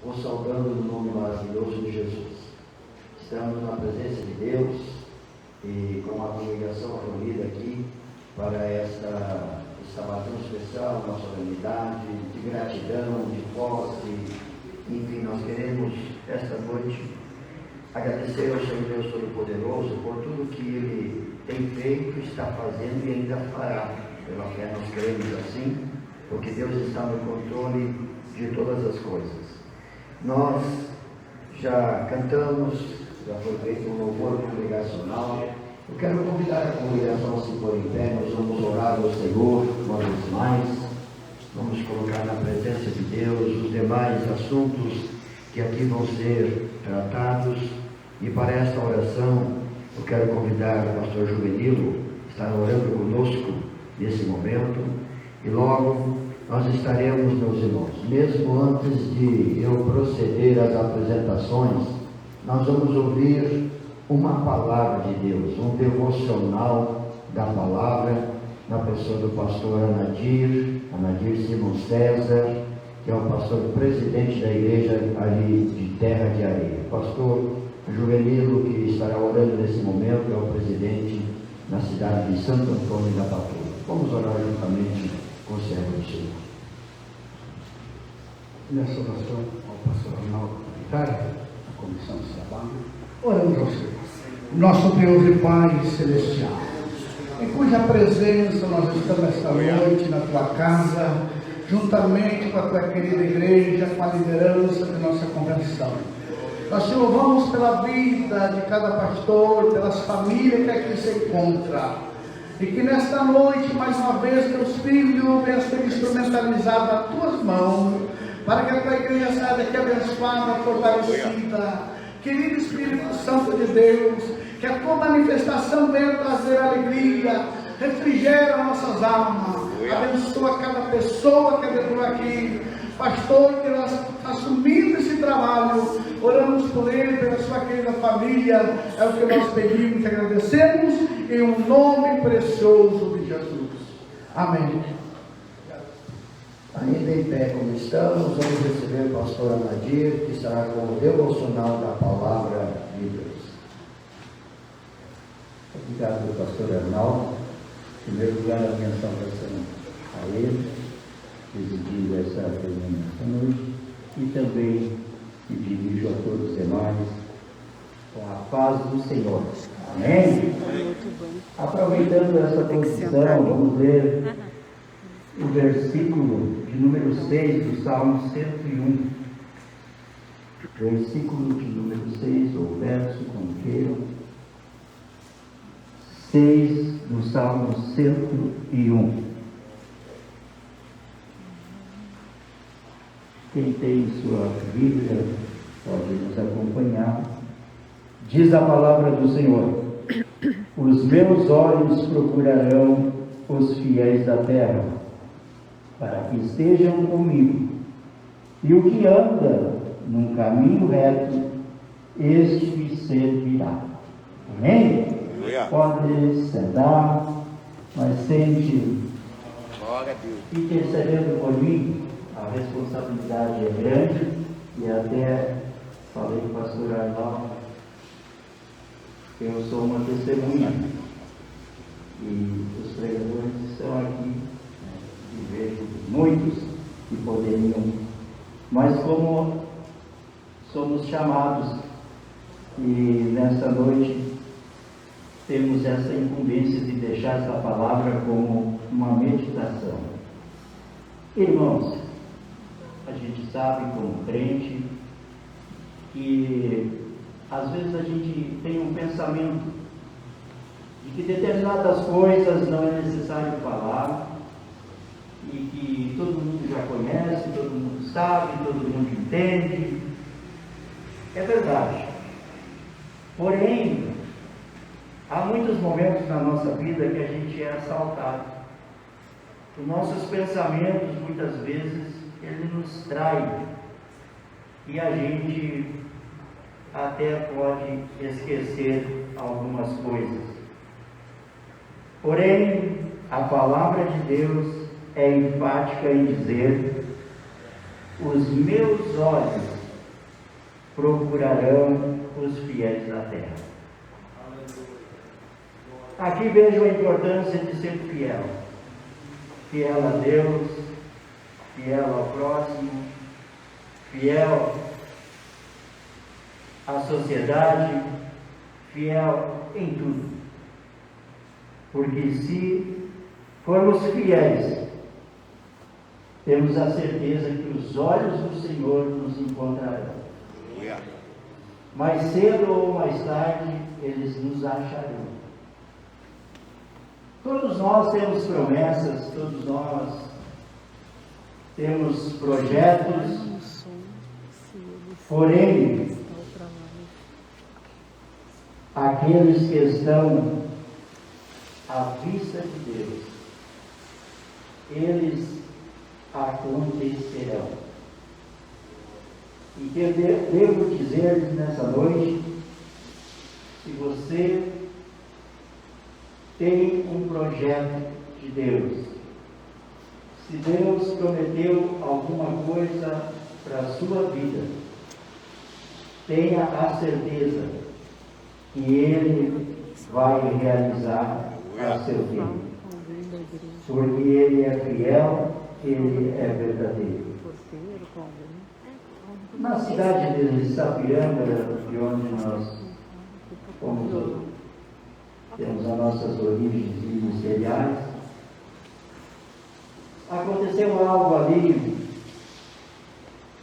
os saudando no nome maravilhoso de Jesus. Estamos na presença de Deus e com a congregação reunida aqui para esta manhã especial, nossa solenidade de gratidão, de posse. Enfim, nós queremos esta noite agradecer ao Senhor Deus Todo-Poderoso por tudo que Ele tem feito, está fazendo e ainda fará. Pela fé nós queremos assim, porque Deus está no controle de todas as coisas. Nós já cantamos, já foi feito um louvor congregacional. Eu quero convidar a congregação a se pôr em pé. Nós vamos orar ao Senhor uma vez mais. Vamos colocar na presença de Deus os demais assuntos que aqui vão ser tratados. E para esta oração, eu quero convidar o pastor Juvenilo a estar orando conosco nesse momento. E logo nós estaremos, meus irmãos, mesmo antes de eu proceder às apresentações, nós vamos ouvir uma palavra de Deus, um devocional da palavra, na pessoa do pastor Anadir Simão César, que é o pastor presidente da igreja ali de Terra de Areia. Pastor Juvenilo, que estará orando nesse momento, é o presidente na cidade de Santo Antônio da Patrulha. Vamos orar juntamente com o servo do Senhor. Nessa oração ao pastor Arnaldo Comunitário, a comissão de trabalho, oramos ao Senhor. Nosso Deus e Pai Celestial, em cuja presença nós estamos esta noite na tua casa, juntamente com a tua querida igreja, com a liderança de nossa convenção. Nós te louvamos pela vida de cada pastor, pelas famílias que aqui se encontram. E que nesta noite, mais uma vez, teus filhos venham ser instrumentalizados nas tuas mãos, para que a tua igreja saia daqui abençoada, fortalecida. Querido Espírito Santo de Deus, que a tua manifestação venha trazer alegria, refrigera nossas almas, abençoa cada pessoa que entrou aqui. Pastor, que nós assumindo esse trabalho, oramos por ele, pela sua querida família, é o que nós pedimos e agradecemos, em um nome precioso de Jesus. Amém. Ainda em pé como estamos, vamos receber o pastor Anadir, que estará com o devocional da palavra de Deus. Obrigado, pastor Arnaldo. Em primeiro lugar, a minha saudação a ele, presidindo essa reunião esta noite, e também me dirijo a todos os demais com a paz do Senhor. Amém? Aproveitando essa posição, vamos ler o versículo de número 6 do Salmo 101. Versículo de número 6, ou verso, como queiram. 6 do Salmo 101. Quem tem sua Bíblia pode nos acompanhar. Diz a palavra do Senhor: os meus olhos procurarão os fiéis da terra, para que estejam comigo, e o que anda num caminho reto, este me servirá. Amém? Pode sentar, mas sente intercedendo por mim. A responsabilidade é grande, e até falei com o pastor Arnaldo, eu sou uma testemunha, e os pregadores estão aqui, e vejo muitos que poderiam, mas como somos chamados, e nesta noite temos essa incumbência de deixar essa palavra como uma meditação. Irmãos, a gente sabe como crente que às vezes a gente tem um pensamento de que determinadas coisas não é necessário falar, e que todo mundo já conhece, todo mundo sabe, todo mundo entende. É verdade. Porém, há muitos momentos na nossa vida que a gente é assaltado. Os nossos pensamentos, muitas vezes, ele nos trai, e a gente até pode esquecer algumas coisas. Porém, a palavra de Deus é enfática em dizer: os meus olhos procurarão os fiéis da terra. Aqui vejo a importância de ser fiel. Fiel a Deus, fiel ao próximo, fiel à sociedade, fiel em tudo. Porque se formos fiéis, temos a certeza que os olhos do Senhor nos encontrarão. Mais cedo ou mais tarde, eles nos acharão. Todos nós temos promessas, todos nós temos projetos, porém, aqueles que estão à vista de Deus, eles acontecerão. E que eu devo dizer nessa noite, se você tem um projeto de Deus, se Deus prometeu alguma coisa para a sua vida, tenha a certeza que Ele vai realizar a seu tempo, porque Ele é fiel, Ele é verdadeiro. Na cidade de Sapiranga, de onde nós temos as nossas origens ministeriais, aconteceu algo ali.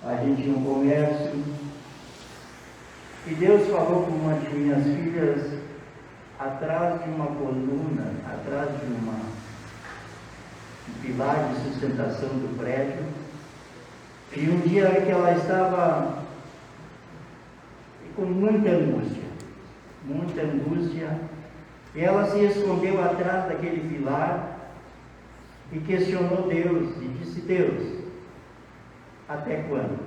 A gente tinha um comércio e Deus falou com uma de minhas filhas atrás de uma coluna, atrás de um pilar de sustentação do prédio. E um dia que ela estava com muita angústia, e ela se escondeu atrás daquele pilar e questionou Deus, e disse: Deus, até quando?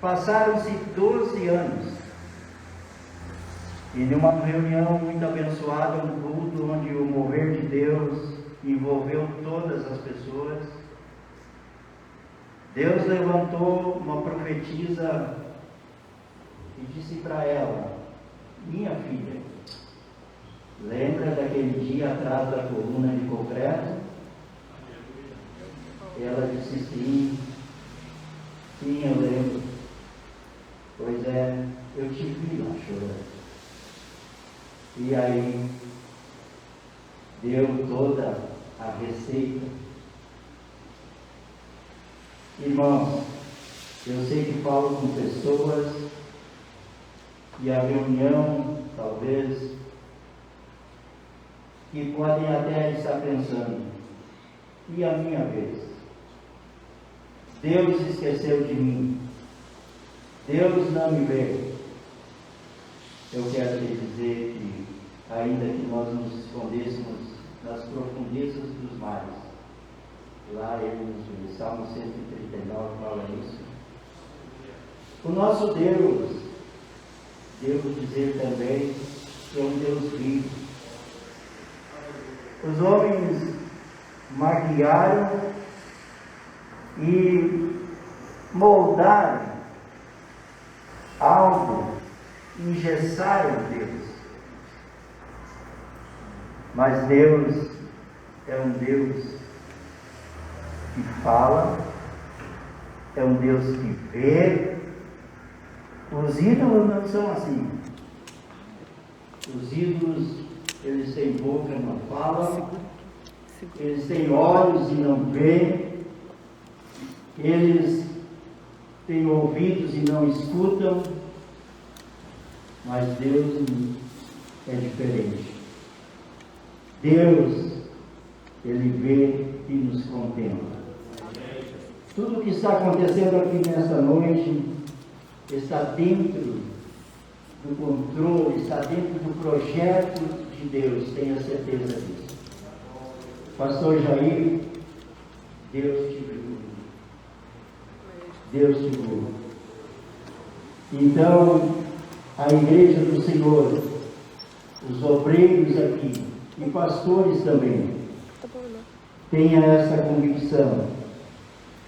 Passaram-se 12 anos, e numa reunião muito abençoada, um culto onde o mover de Deus envolveu todas as pessoas, Deus levantou uma profetisa e disse para ela: minha filha, lembra daquele dia atrás da coluna de concreto? Ela disse: sim, eu lembro. Pois é, eu te vi lá chorando. E aí deu toda a receita. Irmãos, eu sei que falo com pessoas e a reunião, talvez, que podem até estar pensando: e a minha vez? Deus esqueceu de mim. Deus não me vê. Eu quero te dizer que, ainda que nós nos escondêssemos nas profundezas dos mares, lá ele nos vê. Salmo 139 fala isso. O nosso Deus, devo dizer também, que é um Deus vivo. Os homens maquiaram e moldaram algo, engessaram Deus. Mas Deus é um Deus que fala, é um Deus que vê. Os ídolos não são assim. Os ídolos, eles têm boca e não falam, eles têm olhos e não veem, eles têm ouvidos e não escutam, mas Deus é diferente. Deus, Ele vê e nos contempla. Tudo o que está acontecendo aqui nesta noite está dentro do controle, está dentro do projeto de Deus, tenha certeza disso. Pastor Jair, Deus te viu. Deus te viu. Então, a igreja do Senhor, os obreiros aqui, e pastores também, tenha essa convicção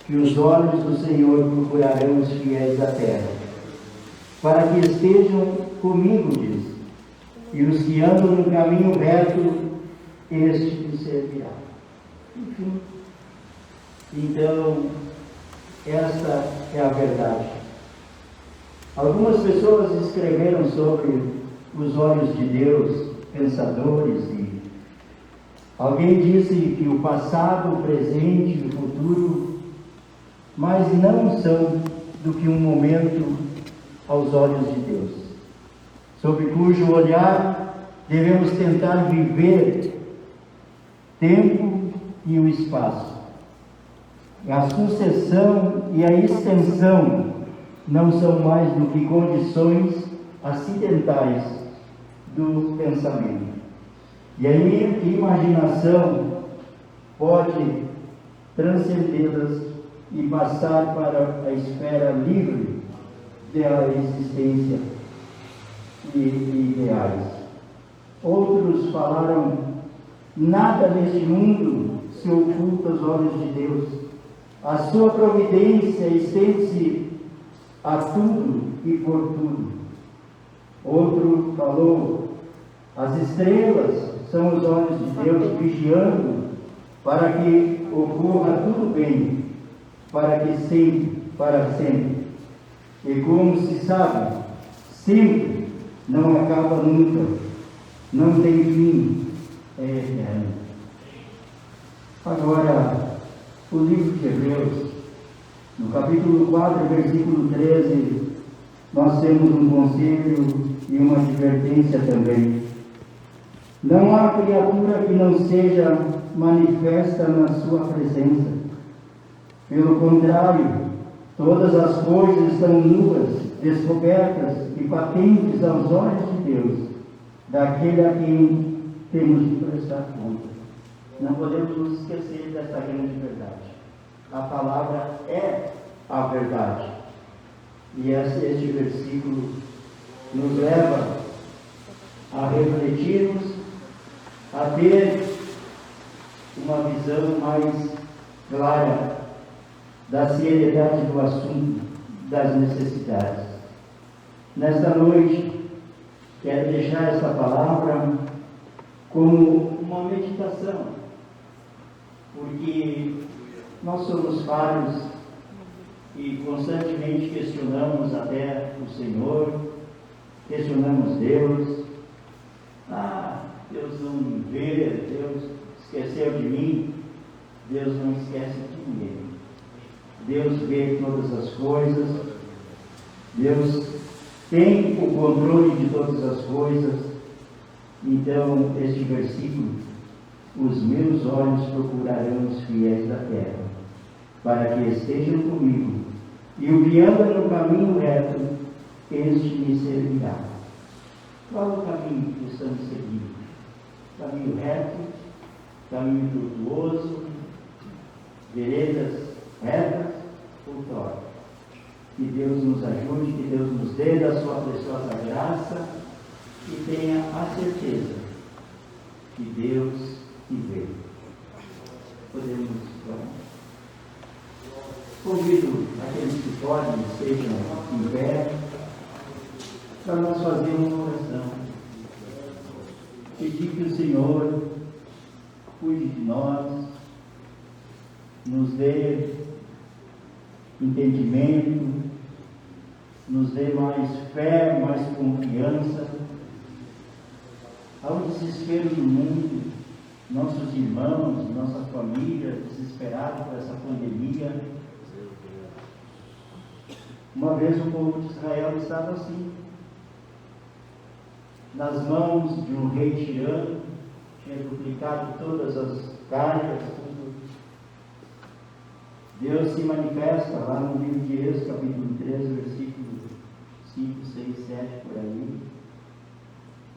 que os olhos do Senhor procurarão os fiéis da terra, para que estejam comigo, diz, e os que andam no caminho reto, este me servirá. Enfim, então, esta é a verdade. Algumas pessoas escreveram sobre os olhos de Deus, pensadores, e alguém disse que o passado, o presente e o futuro, mas não são do que um momento aos olhos de Deus, sob cujo olhar devemos tentar viver tempo e o espaço. A sucessão e a extensão não são mais do que condições acidentais do pensamento. E a imaginação pode transcendê-las e passar para a esfera livre da existência e ideais. Outros falaram: nada neste mundo se oculta aos olhos de Deus. A sua providência estende-se a tudo e por tudo. Outro falou: as estrelas são os olhos de Deus vigiando para que ocorra tudo bem, para sempre. E como se sabe, sempre não acaba nunca, não tem fim, é eterno. Agora, o livro de Hebreus, no capítulo 4, versículo 13, nós temos um conselho e uma advertência também. Não há criatura que não seja manifesta na sua presença. Pelo contrário, todas as coisas estão nuas, descobertas e patentes aos olhos de Deus, daquele a quem temos de prestar conta. Não podemos nos esquecer dessa grande verdade. A palavra é a verdade. E este versículo nos leva a refletirmos, a ter uma visão mais clara da seriedade do assunto, das necessidades. Nesta noite, quero deixar esta palavra como uma meditação, porque nós somos falhos e constantemente questionamos até o Senhor, questionamos Deus. Deus não me vê, Deus esqueceu de mim. Deus não esquece de ninguém. Deus vê todas as coisas, Deus tem o controle de todas as coisas. Então, este versículo: os meus olhos procurarão os fiéis da terra, para que estejam comigo, e o que anda no caminho reto, este me servirá. Qual é o caminho que estamos seguindo? Caminho reto, caminho tortuoso, veredas retas ou tortas? Que Deus nos ajude, que Deus nos dê da sua preciosa graça e tenha a certeza que Deus te vê. Podemos orar. Convido aqueles que podem, estejam em pé, para nós fazermos uma oração. Pedir que o Senhor cuide de nós, nos dê entendimento, nos dê mais fé, mais confiança. Ao desespero do mundo, nossos irmãos, nossa família, desesperados por essa pandemia. Uma vez o povo de Israel estava assim, nas mãos de um rei tirano, tinha duplicado todas as cargas, tudo. Deus se manifesta lá no livro de Êxodo, capítulo 13, versículo 5, 6, 7, por aí.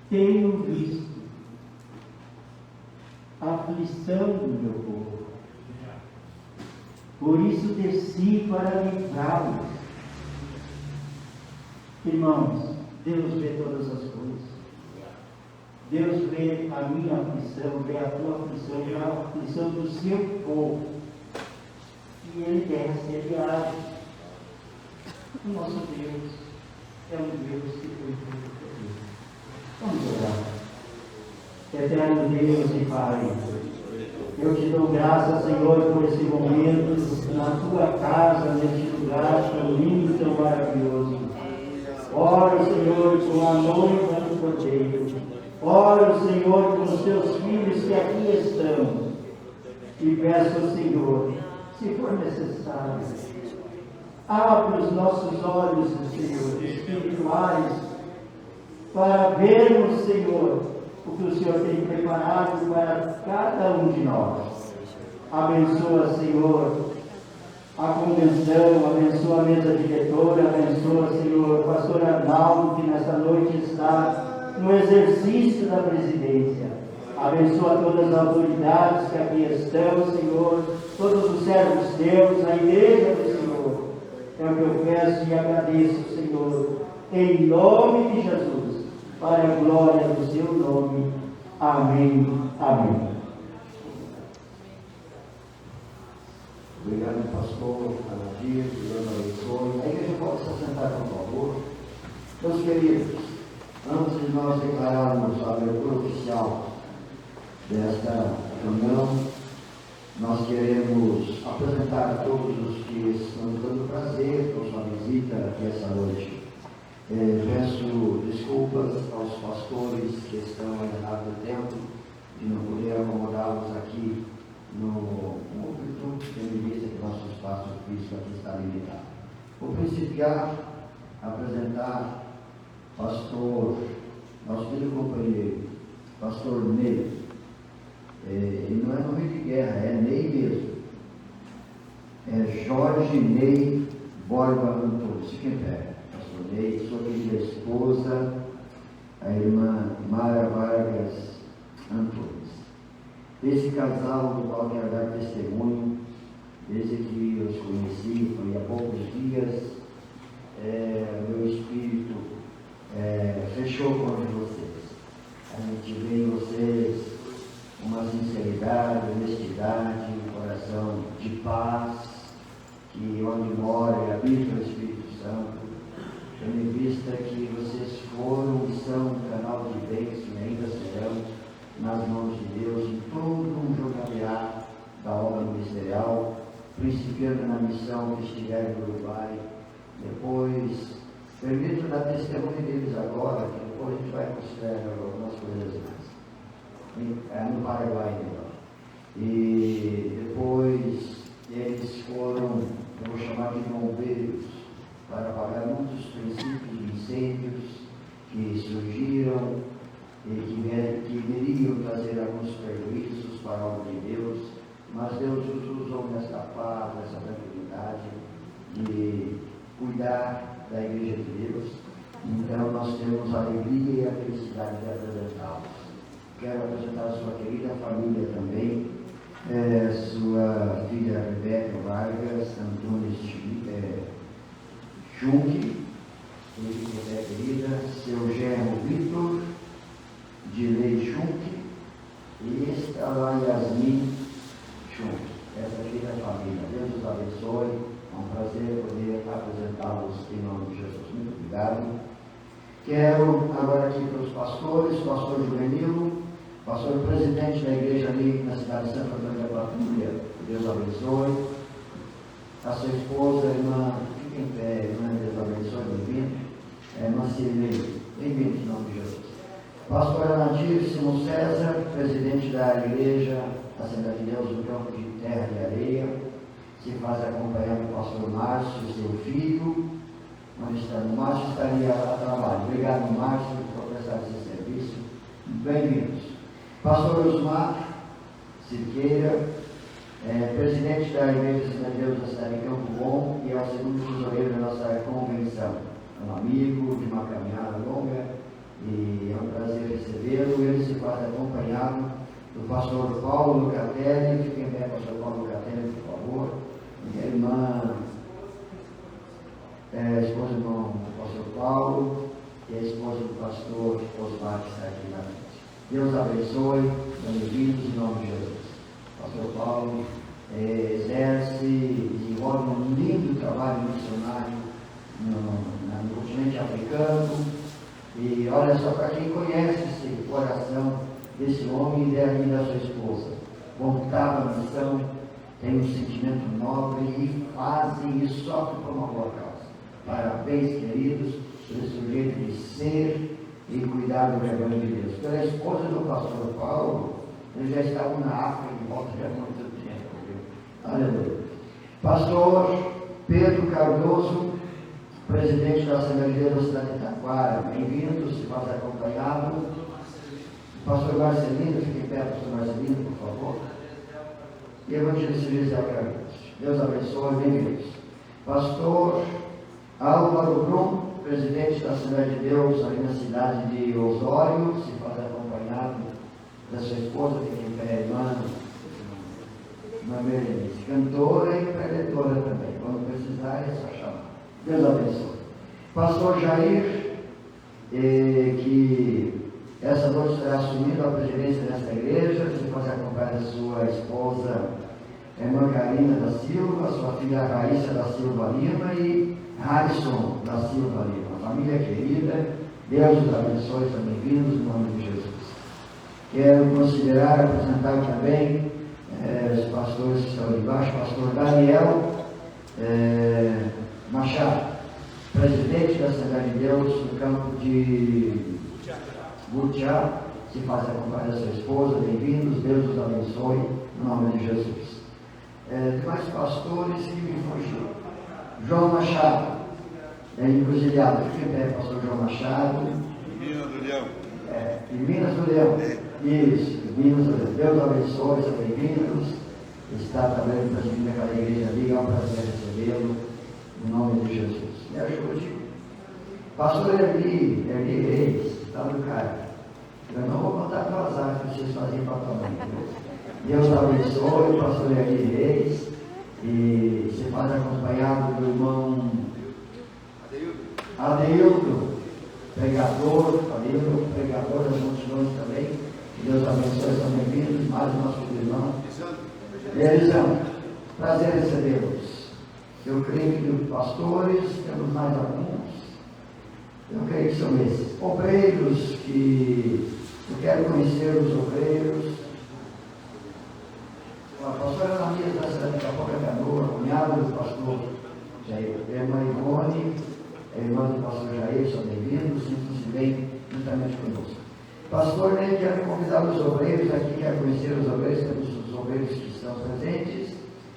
Tenho visto a aflição do meu povo, por isso desci para livrá-los. Irmãos, Deus vê todas as coisas. Deus vê a minha aflição, vê a tua aflição, vê a aflição do seu povo. e Ele desce, Ele age. O nosso Deus é um Deus que foi feito por Deus. Vamos orar. Eterno Deus e Pai, eu te dou graças, Senhor, por esse momento na tua casa, neste lugar tão lindo e tão maravilhoso. Oro, Senhor, com a noiva do Cordeiro. Oro, Senhor, com os teus filhos que aqui estão. E peço ao Senhor, se for necessário, abre os nossos olhos, Senhor, espirituais, para vermos, Senhor, o que o Senhor tem preparado para cada um de nós. Abençoa, Senhor, a convenção, abençoa a mesa diretora, abençoa, Senhor, o pastor Arnaldo, que nesta noite está no exercício da presidência. Abençoa todas as autoridades que aqui estão, Senhor, todos os servos teus, a igreja do Senhor. É o que eu peço e agradeço, Senhor, em nome de Jesus, para a glória do seu nome. Amém. Amém. Obrigado, pastor Anadir, Deus abençoe. A igreja pode se assentar, por favor. Meus queridos, antes de nós declararmos a abertura oficial desta reunião, nós queremos apresentar a todos os que estão nos dando prazer com sua visita aqui essa noite. Peço desculpas aos pastores que estão ainda do tempo de não poder acomodá-los aqui no púlpito, tendo em vista que nosso espaço físico aqui está limitado. Vou principiar a apresentar pastor, nosso filho companheiro, pastor Ney. Ele não é nome de guerra, é Ney mesmo. É Jorge Ney Borba Antunes. Fique em pé, pastor Ney, sua querida esposa, a irmã Mara Vargas Antunes. Esse casal do qual quero dar testemunho, desde que eu os conheci, foi há poucos dias, meu espírito fechou com vocês. A gente vê em vocês uma sinceridade, honestidade, um coração de paz, que onde mora e habita o Espírito Santo, tendo em vista que vocês foram e são um canal de bênção e ainda serão nas mãos de Deus em todo um jornalear da obra ministerial, principiando na missão que estiver no Uruguai. Depois, permito dar testemunho deles agora, que depois a gente vai considerar algumas coisas mais. No Paraguai, melhor. E depois eles foram, eu vou chamar de bombeiros, para apagar muitos princípios de incêndios que surgiram e que viriam trazer alguns prejuízos para a obra de Deus, mas Deus os usou nessa paz, nessa tranquilidade de cuidar da igreja de Deus. Então nós temos a alegria e a felicidade de apresentá-los. Quero apresentar a sua querida família também, sua filha Rebeca Vargas Antunes Junque, querida, seu genro Vitor de Lei Junque e esta lá Yasmin Junque. Essa aqui é a família. Deus os abençoe. É um prazer poder apresentá-los em nome de Jesus. Muito obrigado. Quero agora aqui para os pastores, pastor Juvenilo, pastor presidente da igreja ali na cidade de Santo Antônio da Patrulha. Deus abençoe. A sua esposa, irmã, fique em pé, irmã, Deus abençoe, bem-vindo. Irmã Cirlei, bem-vindo em nome de Jesus. Pastor Anadir Simão César, presidente da igreja Assembleia de Deus do Campo de Terra de Areia, se faz acompanhando o pastor Márcio, seu filho. Onde está? O Márcio estaria a trabalho. Obrigado, Márcio, por prestar esse serviço. Bem-vindos. Pastor Osmar Siqueira, presidente da Igreja Assembleia de Deus da cidade de Campo Bom e é o segundo tesoureiro da nossa convenção. É um amigo de uma caminhada longa e é um prazer recebê-lo. Ele se faz acompanhado do pastor Paulo Lucatelli. Fiquem bem, pastor Paulo Lucatelli, por favor. Minha irmã, a esposa do pastor Paulo e a esposa do pastor Osmar, que está aqui na frente. Deus abençoe, bem-vindos em nome de Jesus. Pastor Paulo, exerce, desenvolve um lindo trabalho missionário no continente africano. E olha só, para quem conhece esse coração desse homem e da sua esposa, voltar à missão, tem um sentimento nobre e fazem e sofrem por uma boa causa. Parabéns, queridos, por esse jeito de ser e cuidar do rebanho de Deus. Pela esposa do pastor Paulo, eles já estavam na África de volta já há muito tempo. Aleluia. Pastor Pedro Cardoso, presidente da Assembleia de Deus da cidade de Taquara, bem-vindo, se faz acompanhado. Pastor Marcelino, fique perto, pastor Marcelino, por favor. E evangelista Gisele Cardoso. Deus abençoe, bem-vindos. Pastor Álvaro Brum, presidente da Assembleia de Deus ali na cidade de Osório, se faz acompanhado da sua esposa, fique em pé, irmã Berenice, cantora e pregadora também. Quando precisar, é só chamar. Deus abençoe. Pastor Jair, que essa noite será assumindo a presidência desta igreja, se faz acompanhar da sua esposa, irmã Karina da Silva, sua filha Raíssa da Silva Lima e Harrison da Silva Lima. Família querida, Deus os abençoe, sejam bem-vindos, no nome de Jesus. Quero considerar, apresentar também os pastores que estão ali embaixo, pastor Daniel Machado, presidente da Assembleia de Deus no campo de Butiá, se faz acompanhar da sua esposa, bem-vindos, Deus os abençoe, no nome de Jesus. Demais pastores que me fugiram. João Machado, encruzilhado, fique em pé, pastor João Machado. Minas do Leão. De Minas do Leão. Isso, Minas do Leão. Deus abençoe, sejam bem-vindos. Está também presidindo aquela igreja ali, é um prazer recebê-lo, no nome de Jesus. Me ajude. Pastor Eli Reis, está no cara. Eu não vou contar com as artes que vocês faziam para também. Deus abençoe o pastor Eli Reis. E se faz acompanhado do irmão Adeildo, pregador das multidões também. Deus abençoe, são bem-vindos, mais o nosso irmão Elisandro. Prazer recebê-los. Eu creio que os pastores, temos mais alguns, eu creio que são esses obreiros que eu quero conhecer os obreiros. A pastora Ananias da cidade de Capocacanoa, cunhada do pastor Jair, a irmã Ivone, a irmã do pastor Jair, são bem-vindos, sintam-se bem juntamente conosco. Pastor, nem quero convidar os obreiros aqui, quero conhecer os obreiros, temos os obreiros que estão presentes,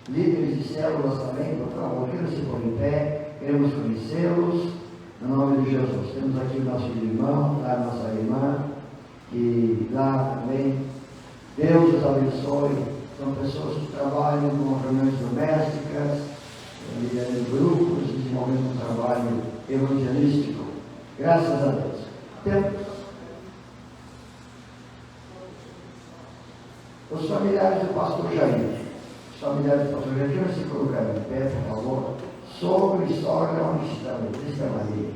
líderes de células também, por favor, se por em pé, queremos conhecê-los, no nome de Jesus. Temos aqui o nosso irmão, a nossa irmã, e lá também, Deus os abençoe. São pessoas que trabalham com reuniões domésticas, liderando grupos, desenvolvendo um trabalho evangelístico. Graças a Deus. Temos os familiares do pastor Jair. Os familiares do pastor Jair, queiram se colocar em pé, por favor. Sogro e sogra, onde está Maria?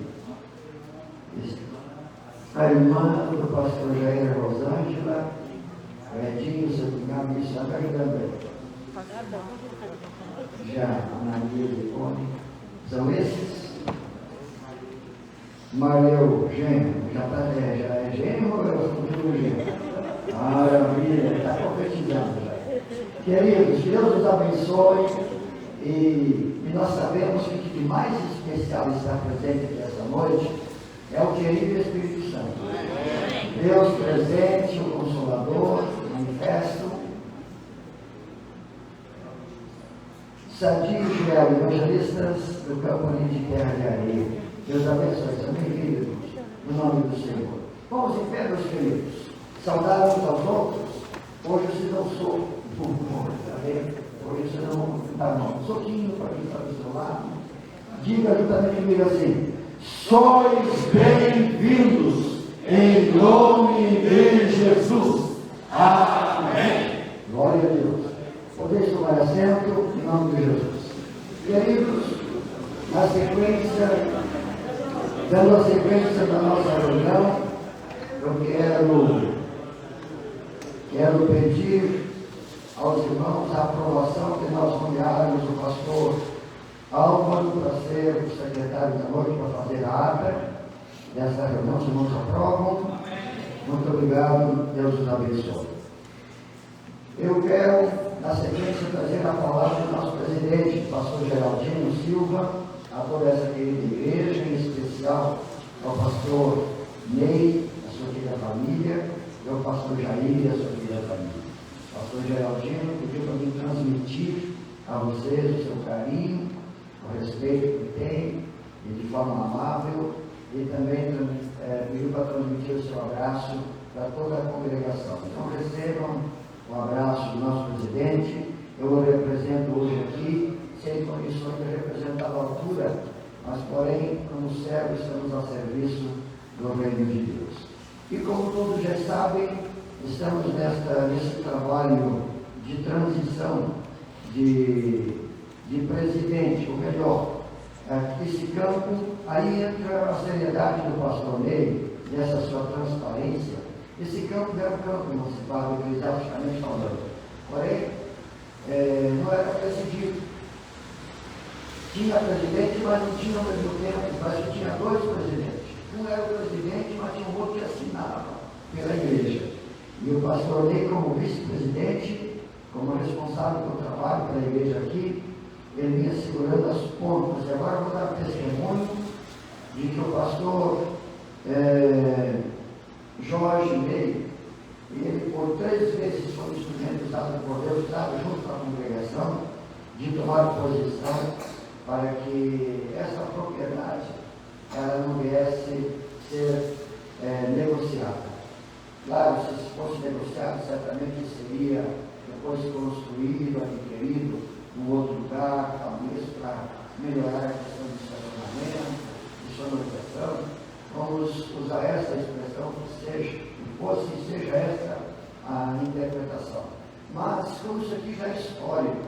A irmã do pastor Jair, Rosângela. Edinho, seu cunhado, isso está ajudando ele. Já a Maria e Ivone, são esses. Mareu, gênio, já é gênio ou é o futuro gênio? Maravilha, está profetizando já. Queridos, Deus os abençoe e nós sabemos que o que mais especial está presente aqui essa noite é o querido Espírito Santo. Deus presente, o Consolador, manifesto. Sadio e Joel, evangelistas do campo ali de Terra de Areia. Deus abençoe, são bem-vindos, no nome do Senhor. Vamos em pé, meus queridos. Saudar uns aos outros. Hoje vocês não sou tá bem? Hoje vocês não vão dar mão. Um soquinho para quem está do seu lado. Diga juntamente comigo assim: sois bem-vindos em nome de Jesus. Amém. Glória a Deus. Podeis tomar assento em nome de Jesus. Queridos, na sequência, dando a sequência da nossa reunião, eu quero pedir aos irmãos a aprovação de nós nomearmos o pastor Álvaro para ser o secretário da noite, para fazer a ata dessa reunião. Os irmãos aprovam. Muito obrigado, Deus os abençoe. Eu quero, na sequência, trazer a palavra do nosso presidente, pastor Geraldino Silva, a toda essa querida igreja, em especial ao pastor Ney, a sua querida família, e ao pastor Jair e a sua querida família. O pastor Geraldino pediu para mim transmitir a vocês o seu carinho, o respeito que tem, e de forma amável, e também pediu para transmitir o seu abraço para toda a congregação. Então recebam um abraço do nosso presidente. Eu o represento hoje aqui, sem condições de representar a altura, mas porém, como servo, estamos a serviço do reino de Deus. E como todos já sabem, estamos nesse trabalho de transição de presidente, ou melhor, esse campo, aí entra a seriedade do pastor Ney, dessa sua transparência. Esse campo era um campo municipal, eclesiasticamente falando. Porém, não era presidido. Tinha presidente, mas não tinha ao mesmo tempo, mas tinha dois presidentes. Um era o presidente, mas tinha um outro que assinava pela igreja. E o pastor Ney, como vice-presidente, como responsável pelo trabalho pela igreja aqui, ele vinha segurando as pontas. E agora eu vou dar testemunho de que o pastor Jorge Ney, ele por 3 vezes foi um instrumento usado por Deus, estava junto com a congregação, de tomar posição para que essa propriedade ela não viesse ser negociada. Claro, se fosse negociado, certamente seria depois construído, adquirido um outro lugar, talvez para melhorar a questão de estacionamento, de sonorização. Vamos usar essa expressão que seja essa a interpretação. Mas, como isso aqui já é histórico,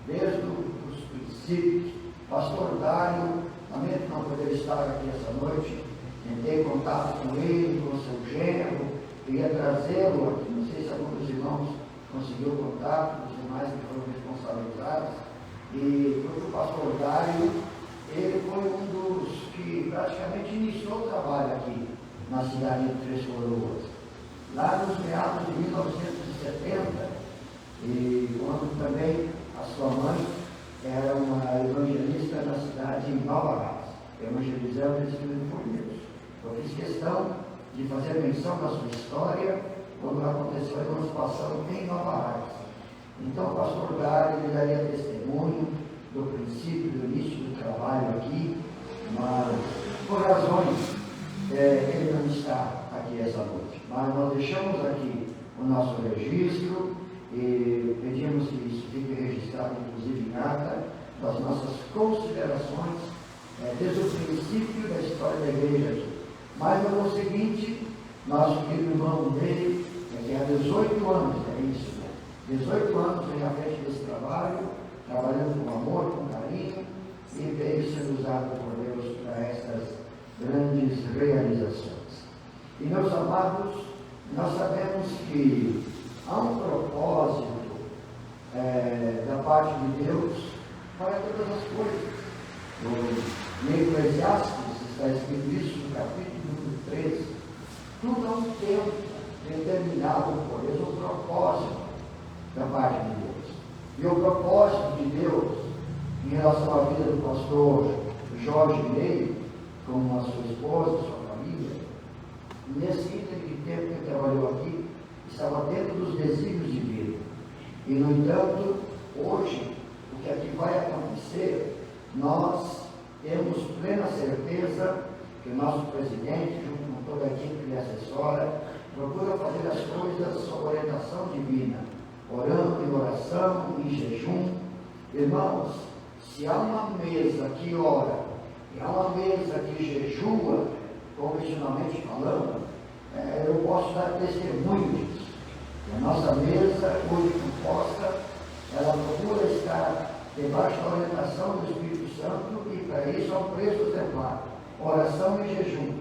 desde os princípios, pastor Dário, lamento não poder estar aqui essa noite, tentei contato com ele, com seu genro, queria trazê-lo aqui, não sei se algum dos irmãos conseguiu contato, os demais que foram responsabilizados, e o pastor Dário, ele foi um dos que praticamente iniciou o trabalho aqui na cidade de Três Coroas. Lá nos meados de 1970, e quando também a sua mãe era uma evangelista na cidade de Valadares, evangelizando esse filho por Deus. Eu fiz questão de fazer menção da sua história quando aconteceu a emancipação em Valadares. Então o pastor Dário lhe daria testemunho do princípio, do início do trabalho aqui, mas por razões ele não está aqui essa noite. Mas nós deixamos aqui o nosso registro e pedimos que isso fique registrado, inclusive em ata, das nossas considerações desde o princípio da história da igreja aqui. Mas no ano seguinte, nosso querido irmão dele, que há 18 anos, é isso, né? 18 anos vem à frente desse trabalho, trabalhando com amor, com carinho, e veio sendo usado por Deus para estas grandes realizações. E, meus amados, nós sabemos que há um propósito da parte de Deus para todas as coisas. No Eclesiastes está escrito isso no capítulo 13. Tudo há um tempo determinado por Deus, um propósito da parte de Deus. E o propósito de Deus em relação à vida do pastor Jorge Ney, com a sua esposa, sua família, nesse item de tempo que ele trabalhou aqui, estava dentro dos desígnios de vida. E, no entanto, hoje, o que aqui vai acontecer, nós temos plena certeza que o nosso presidente, junto com toda a equipe que lhe assessora, procura fazer as coisas sob orientação divina, orando em oração, em jejum. Irmãos, se há uma mesa que ora, e há uma mesa que jejua, convencionalmente falando, eu posso dar testemunho disso. A nossa mesa, hoje composta, ela procura estar debaixo da orientação do Espírito Santo, e para isso há um preço exemplar: oração e jejum.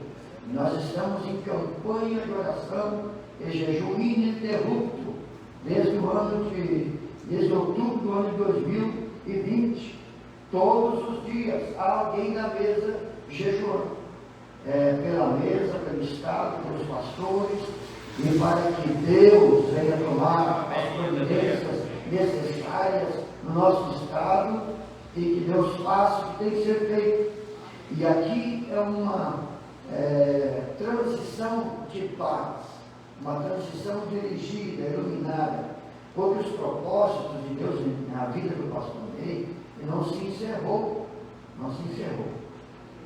Nós estamos em campanha de oração e jejum ininterrupto desde o ano de desde outubro do ano de 2020, todos os dias há alguém na mesa jejuando, pela mesa, pelo Estado, pelos pastores, e para que Deus venha tomar as providências necessárias no nosso Estado e que Deus faça o que tem que ser feito. E aqui é uma transição de paz, uma transição dirigida, iluminada, porque os propósitos de Deus na vida do pastor Ney não se encerrou, não se encerrou.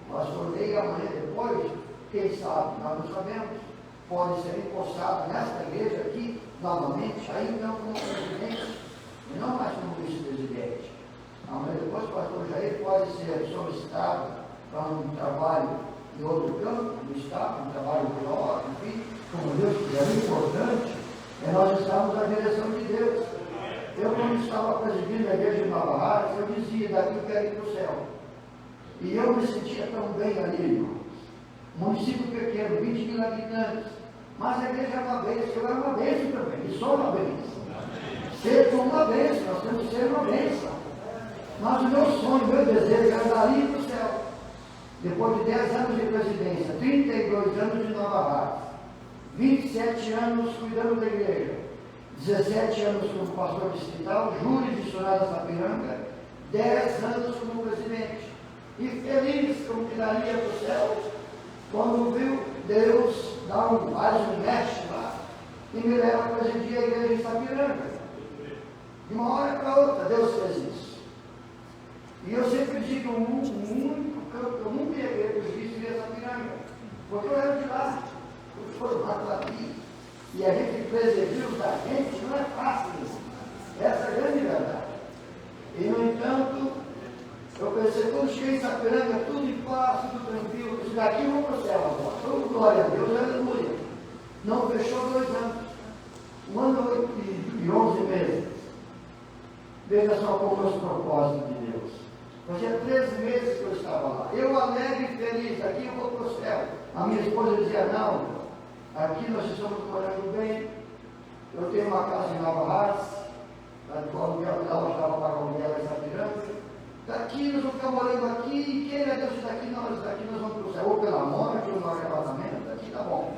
O pastor Ney amanhã depois, quem sabe, nós não sabemos, pode ser empossado nesta igreja aqui, novamente, aí não como presidente, e não mais como vice-presidente. Amanhã depois o pastor Jair pode ser solicitado para um trabalho em outro campo do Estado, um trabalho maior, enfim, como Deus quiser. O importante é nós estarmos na direção de Deus. Eu, quando estava presidindo a igreja de Nova Hartz, eu dizia, daqui eu quero ir para o céu. E eu me sentia tão bem ali, irmãos. Município pequeno, 20 mil habitantes. Mas a igreja é uma bênção, eu era uma bênção também, e sou uma bênção. Ser uma bênção, nós temos que ser uma bênção. Mas o meu sonho, o meu desejo era dali para o céu. Depois de 10 anos de presidência, 32 anos de Nova Hartz, 27 anos cuidando da igreja, 17 anos como pastor distrital, jurisdicional da Sapiranga, 10 anos como presidente. E feliz como que daria para o céu, quando viu Deus dar mais um mestre lá e me leva a presidir a igreja de Sapiranga. De uma hora para outra, Deus fez isso. E eu sempre digo, o único campo que eu nunca ia ver os juízes seria Sapiranga, porque eu era de lá, eu fui formado aqui, e a gente preservar da gente não é fácil isso. Essa é a grande verdade. E, no entanto, eu pensei, quando cheguei em Sapiranga, tudo em paz, tudo tranquilo, isso daqui vamos para o céu agora, todo glória a Deus, aleluia. Não fechou 2 anos, 1 ano e 11 meses. Veja só como é os propósitos de Deus. Fazia 13 meses que eu estava lá. Eu alegre e feliz, aqui eu vou para o céu. A minha esposa dizia, não, aqui nós estamos morando bem. Eu tenho uma casa em Nova Hartz, o aluguel dela estava para o aluguel em Sapiranga. Daqui nós vamos ficar morando aqui, e quem é Deus daqui nós vamos para o céu, ou pela morte, ou no arrebatamento, daqui tá bom.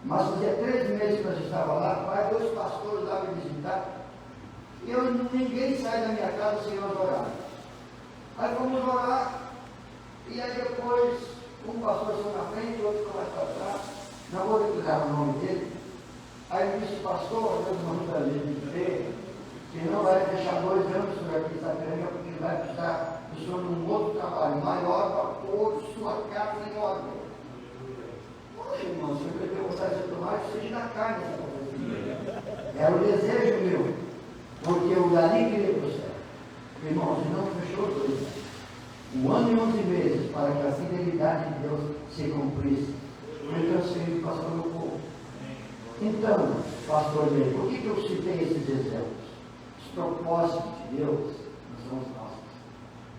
Mas fazia 13 meses que nós estávamos lá, vai 2 pastores lá me visitar. Ninguém sai da minha casa sem nós orar. Aí fomos orar, e aí depois, um pastor foi na frente, o outro foi mais para trás, não vou recordar o nome dele. Aí eu disse, pastor, Deus manda me dizer que não vai deixar 2 anos por aqui em Sapiranga, porque ele vai precisar do senhor num outro trabalho maior para pôr sua casa em ordem. Poxa, irmão, se eu tenho vontade de tomar, seja na carne essa coisa. Era o desejo meu, porque eu dali queria para o céu. Irmãos, não fechou 2 anos. 1 ano e 11 meses para que a fidelidade de Deus se cumprisse. Eu transferi para o pastor meu povo. Então, pastor Ney, por que eu citei esses exemplos? Os propósitos de Deus não são os nossos.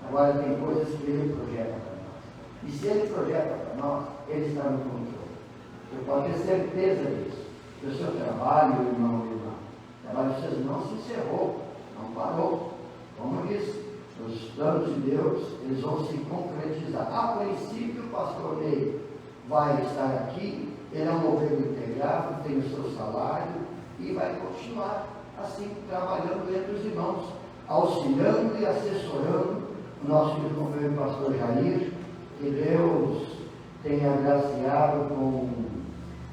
Agora, tem coisas que Ele projeta para nós. E se Ele projeta para nós, Ele está no controle. Você pode ter certeza disso. Que o seu trabalho, irmão e irmã, o trabalho de vocês não se encerrou, não parou. Como eu disse, os planos de Deus, eles vão se concretizar. A princípio, o pastor Ney vai estar aqui, ele é um governo integrado, tem o seu salário e vai continuar assim, trabalhando entre os irmãos, auxiliando e assessorando o nosso governo pastor Jair, que Deus tenha agraciado com,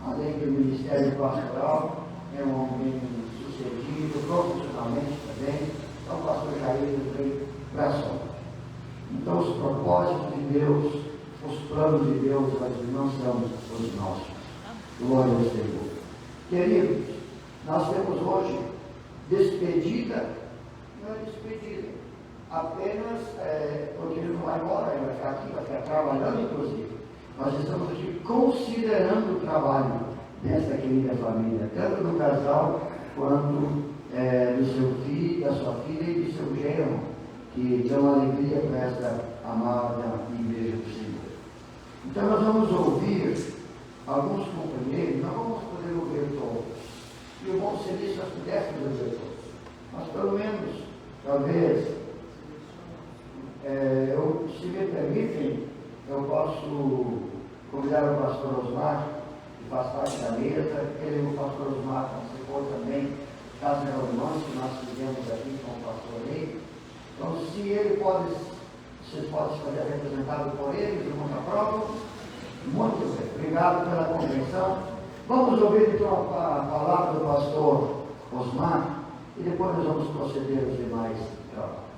além do ministério pastoral, é um homem sucedido, profissionalmente também, então o pastor Jair veio para a sorte. Então os propósitos de Deus, os planos de Deus, não são os nossos. Glória ao Senhor. Queridos, nós temos hoje despedida, não é despedida, apenas porque ele não vai embora, ele vai ficar aqui, vai ficar trabalhando, inclusive. Nós estamos aqui considerando o trabalho dessa querida família, tanto do casal quanto do seu filho, da sua filha e do seu genro, que dão alegria para esta amada igreja do Senhor. Então nós vamos ouvir alguns companheiros, não vamos poder ouvir todos. E o bom seria se nós pudéssemos ouvir todos. permitem, eu posso convidar o pastor Osmar, que faz parte da mesa, ele e o pastor Osmar participou também das reuniões que nós fizemos aqui com o pastor Ney. Então, se ele pode, vocês podem se fazer representado por ele, de muita prova. Muito bem, obrigado pela compreensão. Vamos ouvir então a palavra do pastor Osmar e depois nós vamos proceder aos demais trabalhos.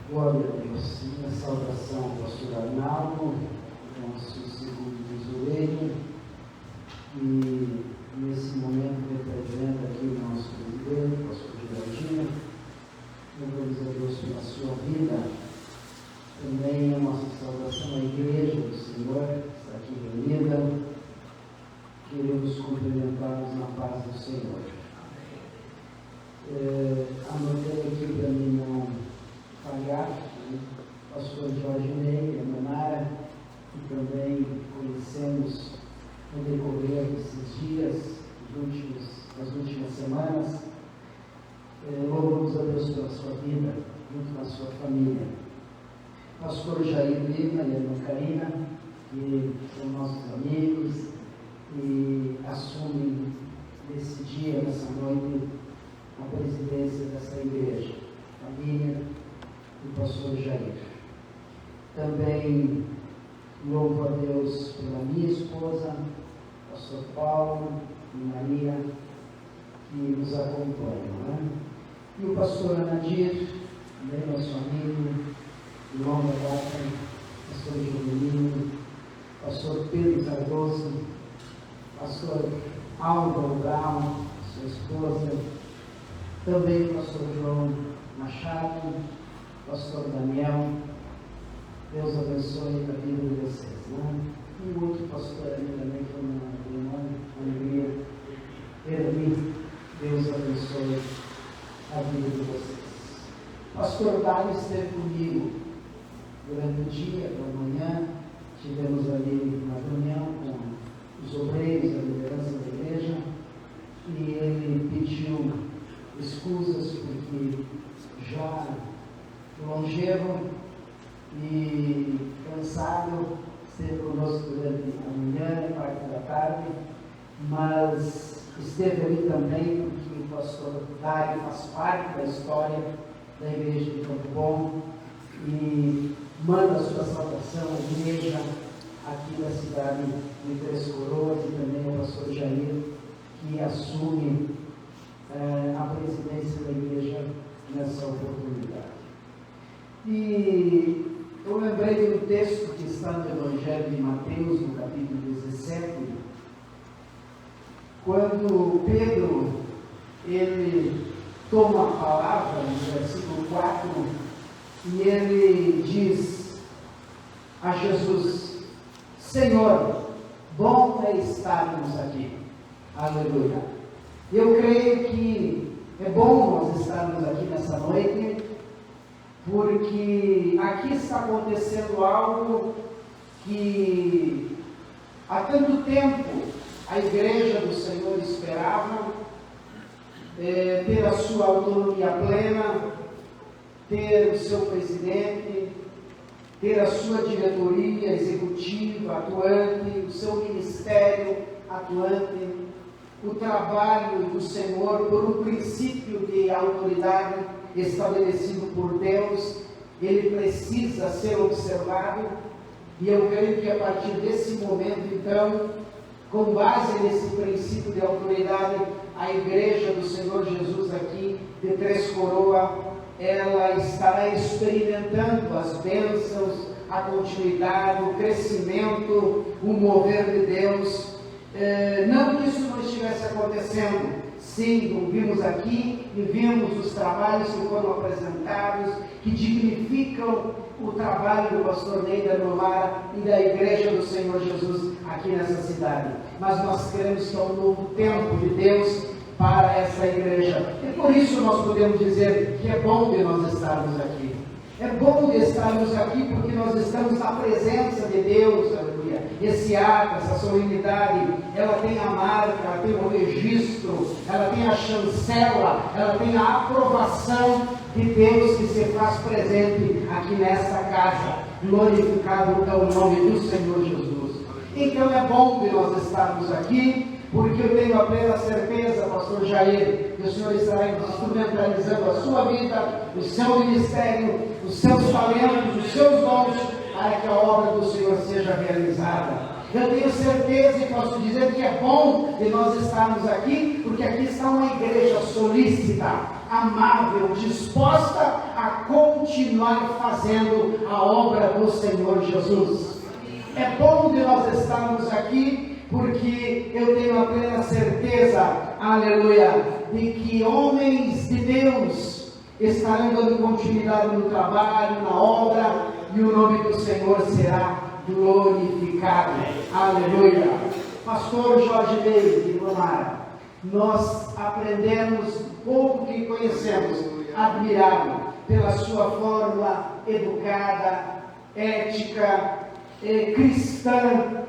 Glória a Deus. Minha saudação ao pastor Arnaldo, nosso segundo tesoureiro, e nesse momento representa aqui o nosso presidente, o pastor Giraldino. Louvamos a Deus pela sua vida. Também a nossa saudação à igreja do Senhor, que está aqui reunida. Queremos cumprimentá-los na paz do Senhor. Anotei aqui para mim não falhar, o pastor Jorge Ney, a Manara, que também conhecemos no decorrer desses dias, das últimas semanas. Louvamos a Deus pela sua vida, junto com a sua família. Pastor Jair Lima e a irmã Karina, que são nossos amigos e assumem nesse dia, nessa noite, a presidência dessa igreja, família do pastor Jair. Também louvo a Deus pela minha esposa, pastor Paulo e Maria, que nos acompanham, né? E o pastor Anadir, também nosso amigo de longa data, pastor Juvelino, pastor Pedro Cardoso, pastor Álvaro Brown, sua esposa, também o pastor João Machado, pastor Daniel. Deus abençoe a vida de vocês, né? E o outro pastor ali também, que foi uma alegria, Erli. Deus abençoe a vida de vocês. Pastor Dário esteve comigo durante o dia, pela manhã. Tivemos ali uma reunião com os obreiros, a liderança da igreja, e ele pediu escusas porque já longevo e cansado, esteve conosco durante a manhã e parte da tarde, mas esteve ali também porque o pastor Dário faz parte da história da igreja de Campo Bom e manda a sua saudação à igreja aqui da cidade de Três Coroas e também ao pastor Jair, que assume a presidência da igreja nessa oportunidade. E eu lembrei de um texto que está no Evangelho de Mateus, no capítulo 17, quando Pedro, ele toma a palavra no versículo 4 e ele diz a Jesus: Senhor, bom é estarmos aqui. Aleluia. Eu creio que é bom nós estarmos aqui nessa noite, porque aqui está acontecendo algo que há tanto tempo a igreja do Senhor esperava, ter a sua autonomia plena, ter o seu presidente, ter a sua diretoria executiva atuante, o seu ministério atuante, o trabalho do Senhor por um princípio de autoridade estabelecido por Deus. Ele precisa ser observado, e eu creio que a partir desse momento, então, com base nesse princípio de autoridade, a igreja do Senhor Jesus aqui de Três Coroas, ela estará experimentando as bênçãos, a continuidade, o crescimento, o mover de Deus. Não que isso não estivesse acontecendo, sim, ouvimos aqui e vimos os trabalhos que foram apresentados, que dignificam o trabalho do pastor Ney da Nomara e da igreja do Senhor Jesus aqui nessa cidade. Mas nós queremos que é um novo tempo de Deus para essa igreja, e por isso nós podemos dizer que é bom de nós estarmos aqui. É bom de estarmos aqui porque nós estamos na presença de Deus, aleluia. aleluia. Esse ato, essa solenidade, ela tem a marca, ela tem o registro, ela tem a chancela, ela tem a aprovação de Deus que se faz presente aqui nesta casa. Glorificado é o nome do Senhor Jesus. Então é bom que nós estarmos aqui, porque eu tenho a plena certeza, pastor Jair, que o Senhor estará instrumentalizando a sua vida, o seu ministério, os seus talentos, os seus dons, para que a obra do Senhor seja realizada. Eu tenho certeza e posso dizer que é bom que nós estarmos aqui, porque aqui está uma igreja solícita, amável, disposta a continuar fazendo a obra do Senhor Jesus. É bom que nós estarmos aqui, porque eu tenho a plena certeza, aleluia, de que homens de Deus estarão dando continuidade no trabalho, na obra, e o nome do Senhor será glorificado, aleluia. Pastor Jorge Leite de Romara, nós aprendemos pouco que conhecemos, admirado pela sua forma educada, ética, cristã,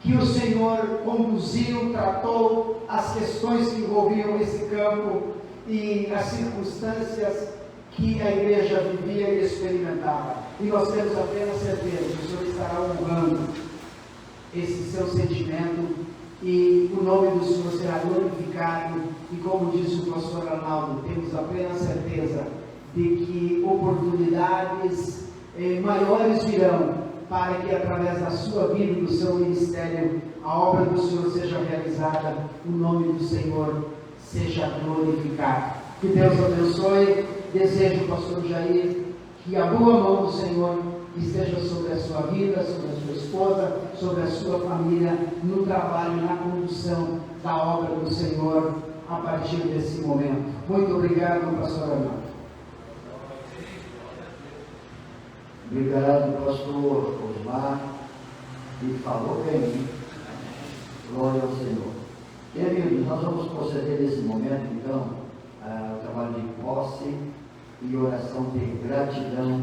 que o Senhor conduziu, tratou as questões que envolviam esse campo e as circunstâncias que a igreja vivia e experimentava. E nós temos apenas certeza que o Senhor estará honrando esse seu sentimento e o nome do Senhor será glorificado. E como disse o pastor Arnaldo, temos a plena certeza de que oportunidades maiores virão, para que através da sua vida e do seu ministério a obra do Senhor seja realizada, o nome do Senhor seja glorificado. Que Deus abençoe. Desejo, pastor Jair, que a boa mão do Senhor esteja sobre a sua vida, sobre a sua esposa, sobre a sua família, no trabalho, na condução da obra do Senhor a partir desse momento. Muito obrigado, pastor Arnaldo. Obrigado, pastor Osmar, que falou bem. Glória ao Senhor. Queridos, nós vamos proceder nesse momento, então, ao trabalho de posse e oração de gratidão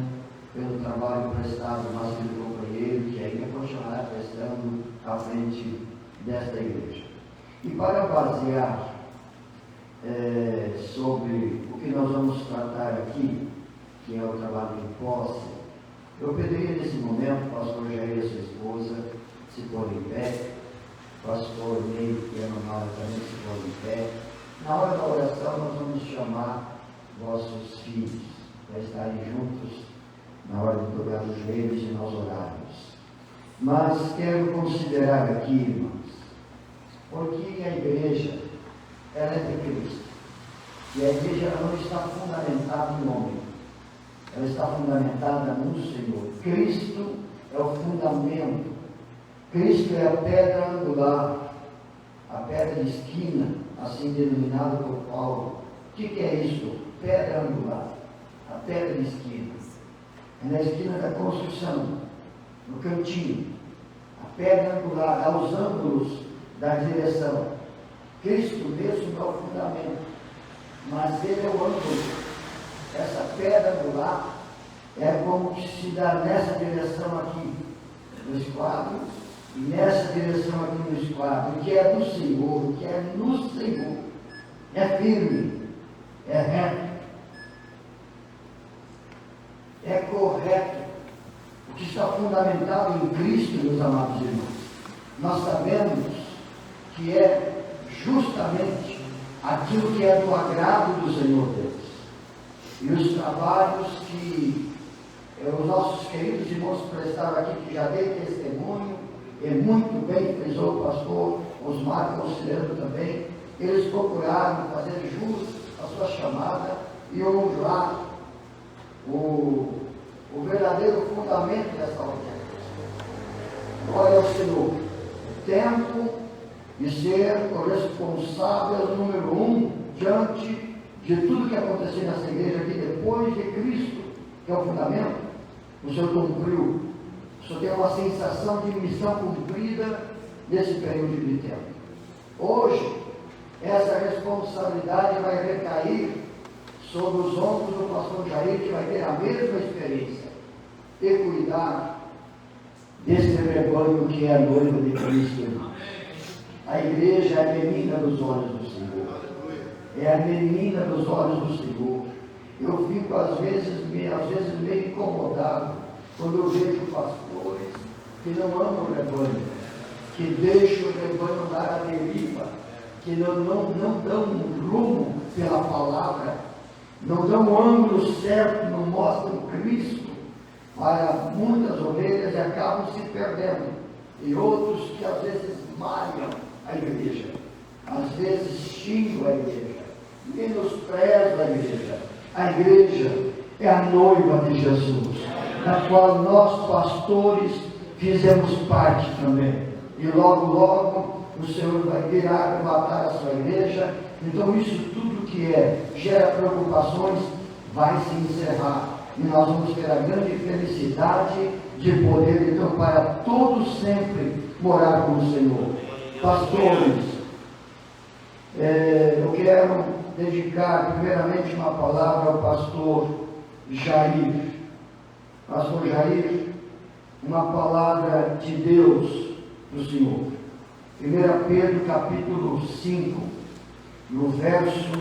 pelo trabalho prestado ao nosso companheiro, que ainda continuará prestando à frente desta igreja. E para basear sobre o que nós vamos tratar aqui, que é o trabalho de posse, eu pediria nesse momento, pastor Jair e a sua esposa, se pôr em pé, pastor Ney e a Mamara também se pôr em pé. Na hora da oração nós vamos chamar vossos filhos para estarem juntos na hora de dobrar os joelhos e nós orarmos. Mas quero considerar aqui, irmãos, porque a igreja, ela é de Cristo. E a igreja ela não está fundamentada em homem. Ela está fundamentada no Senhor. Cristo é o fundamento. Cristo é a pedra angular, a pedra de esquina, assim denominada por Paulo. O que é isso? Pedra angular, a pedra de esquina. É na esquina da construção, no cantinho. A pedra angular, aos ângulos da direção. Cristo mesmo é o fundamento, mas ele é o ângulo. Essa pedra angular é como que se dá nessa direção aqui, no esquadro, e nessa direção aqui no esquadro, que é do Senhor, que é no Senhor. É firme, é reto, é correto, o que está fundamentado em Cristo, meus amados irmãos. Nós sabemos que é justamente aquilo que é do agrado do Senhor Deus. E os trabalhos que os nossos queridos irmãos prestaram aqui, que já dei testemunho, e muito bem frisou o pastor Osmar, considerando também, eles procuraram fazer jus à sua chamada e honrar o verdadeiro fundamento dessa obra. Glória ao Senhor. O tempo de ser o responsável número 1 diante de tudo que aconteceu nessa igreja aqui depois de Cristo, que é o fundamento, o Senhor cumpriu. O Senhor tem uma sensação de missão cumprida nesse período de tempo. Hoje, essa responsabilidade vai recair sobre os ombros do pastor Jair, que vai ter a mesma experiência, de cuidar desse rebanho que é a noiva de Cristo, irmãos. A igreja é a menina dos olhos do Senhor. É a menina dos olhos do Senhor. Eu fico às vezes meio incomodado quando eu vejo pastores que não amam o rebanho, que deixam o rebanho dar a deriva, que não dão um rumo pela palavra, não dão um ângulo certo, não mostram Cristo para muitas ovelhas e acabam se perdendo. E outros que às vezes malham a igreja, às vezes xingam a igreja, menosprezam a igreja. A igreja é a noiva de Jesus, da qual nós pastores fizemos parte também. E logo o Senhor vai virar e matar a sua igreja. Então isso tudo que gera preocupações vai se encerrar. E nós vamos ter a grande felicidade de poder, então, para todos sempre morar com o Senhor. Pastores, eu quero dedicar primeiramente uma palavra ao pastor Jair. Pastor Jair, uma palavra de Deus do Senhor. 1 Pedro capítulo 5, no verso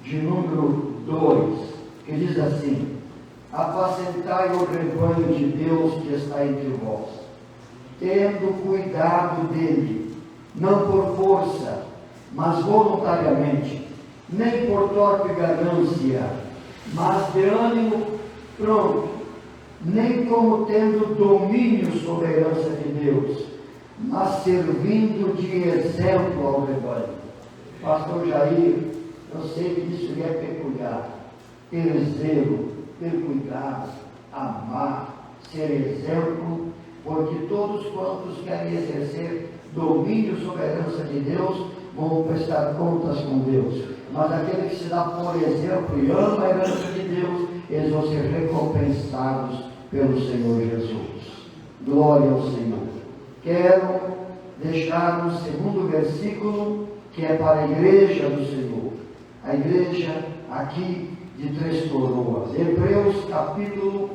de número 2, que diz assim: apacentai o rebanho de Deus que está entre vós, tendo cuidado dele, não por força, mas voluntariamente, nem por torpe ganância, mas de ânimo pronto, nem como tendo domínio sobre a herança de Deus, mas servindo de exemplo ao rebanho. Pastor Jair, eu sei que isso lhe é peculiar, ter zelo, ter cuidado, amar, ser exemplo, porque todos quantos querem exercer domínio sobre a herança de Deus vão prestar contas com Deus. Mas aquele que se dá por exemplo e ama a herança de Deus, eles vão ser recompensados pelo Senhor Jesus. Glória ao Senhor. Quero deixar um segundo versículo que é para a igreja do Senhor. A igreja aqui de Três Coroas. Hebreus capítulo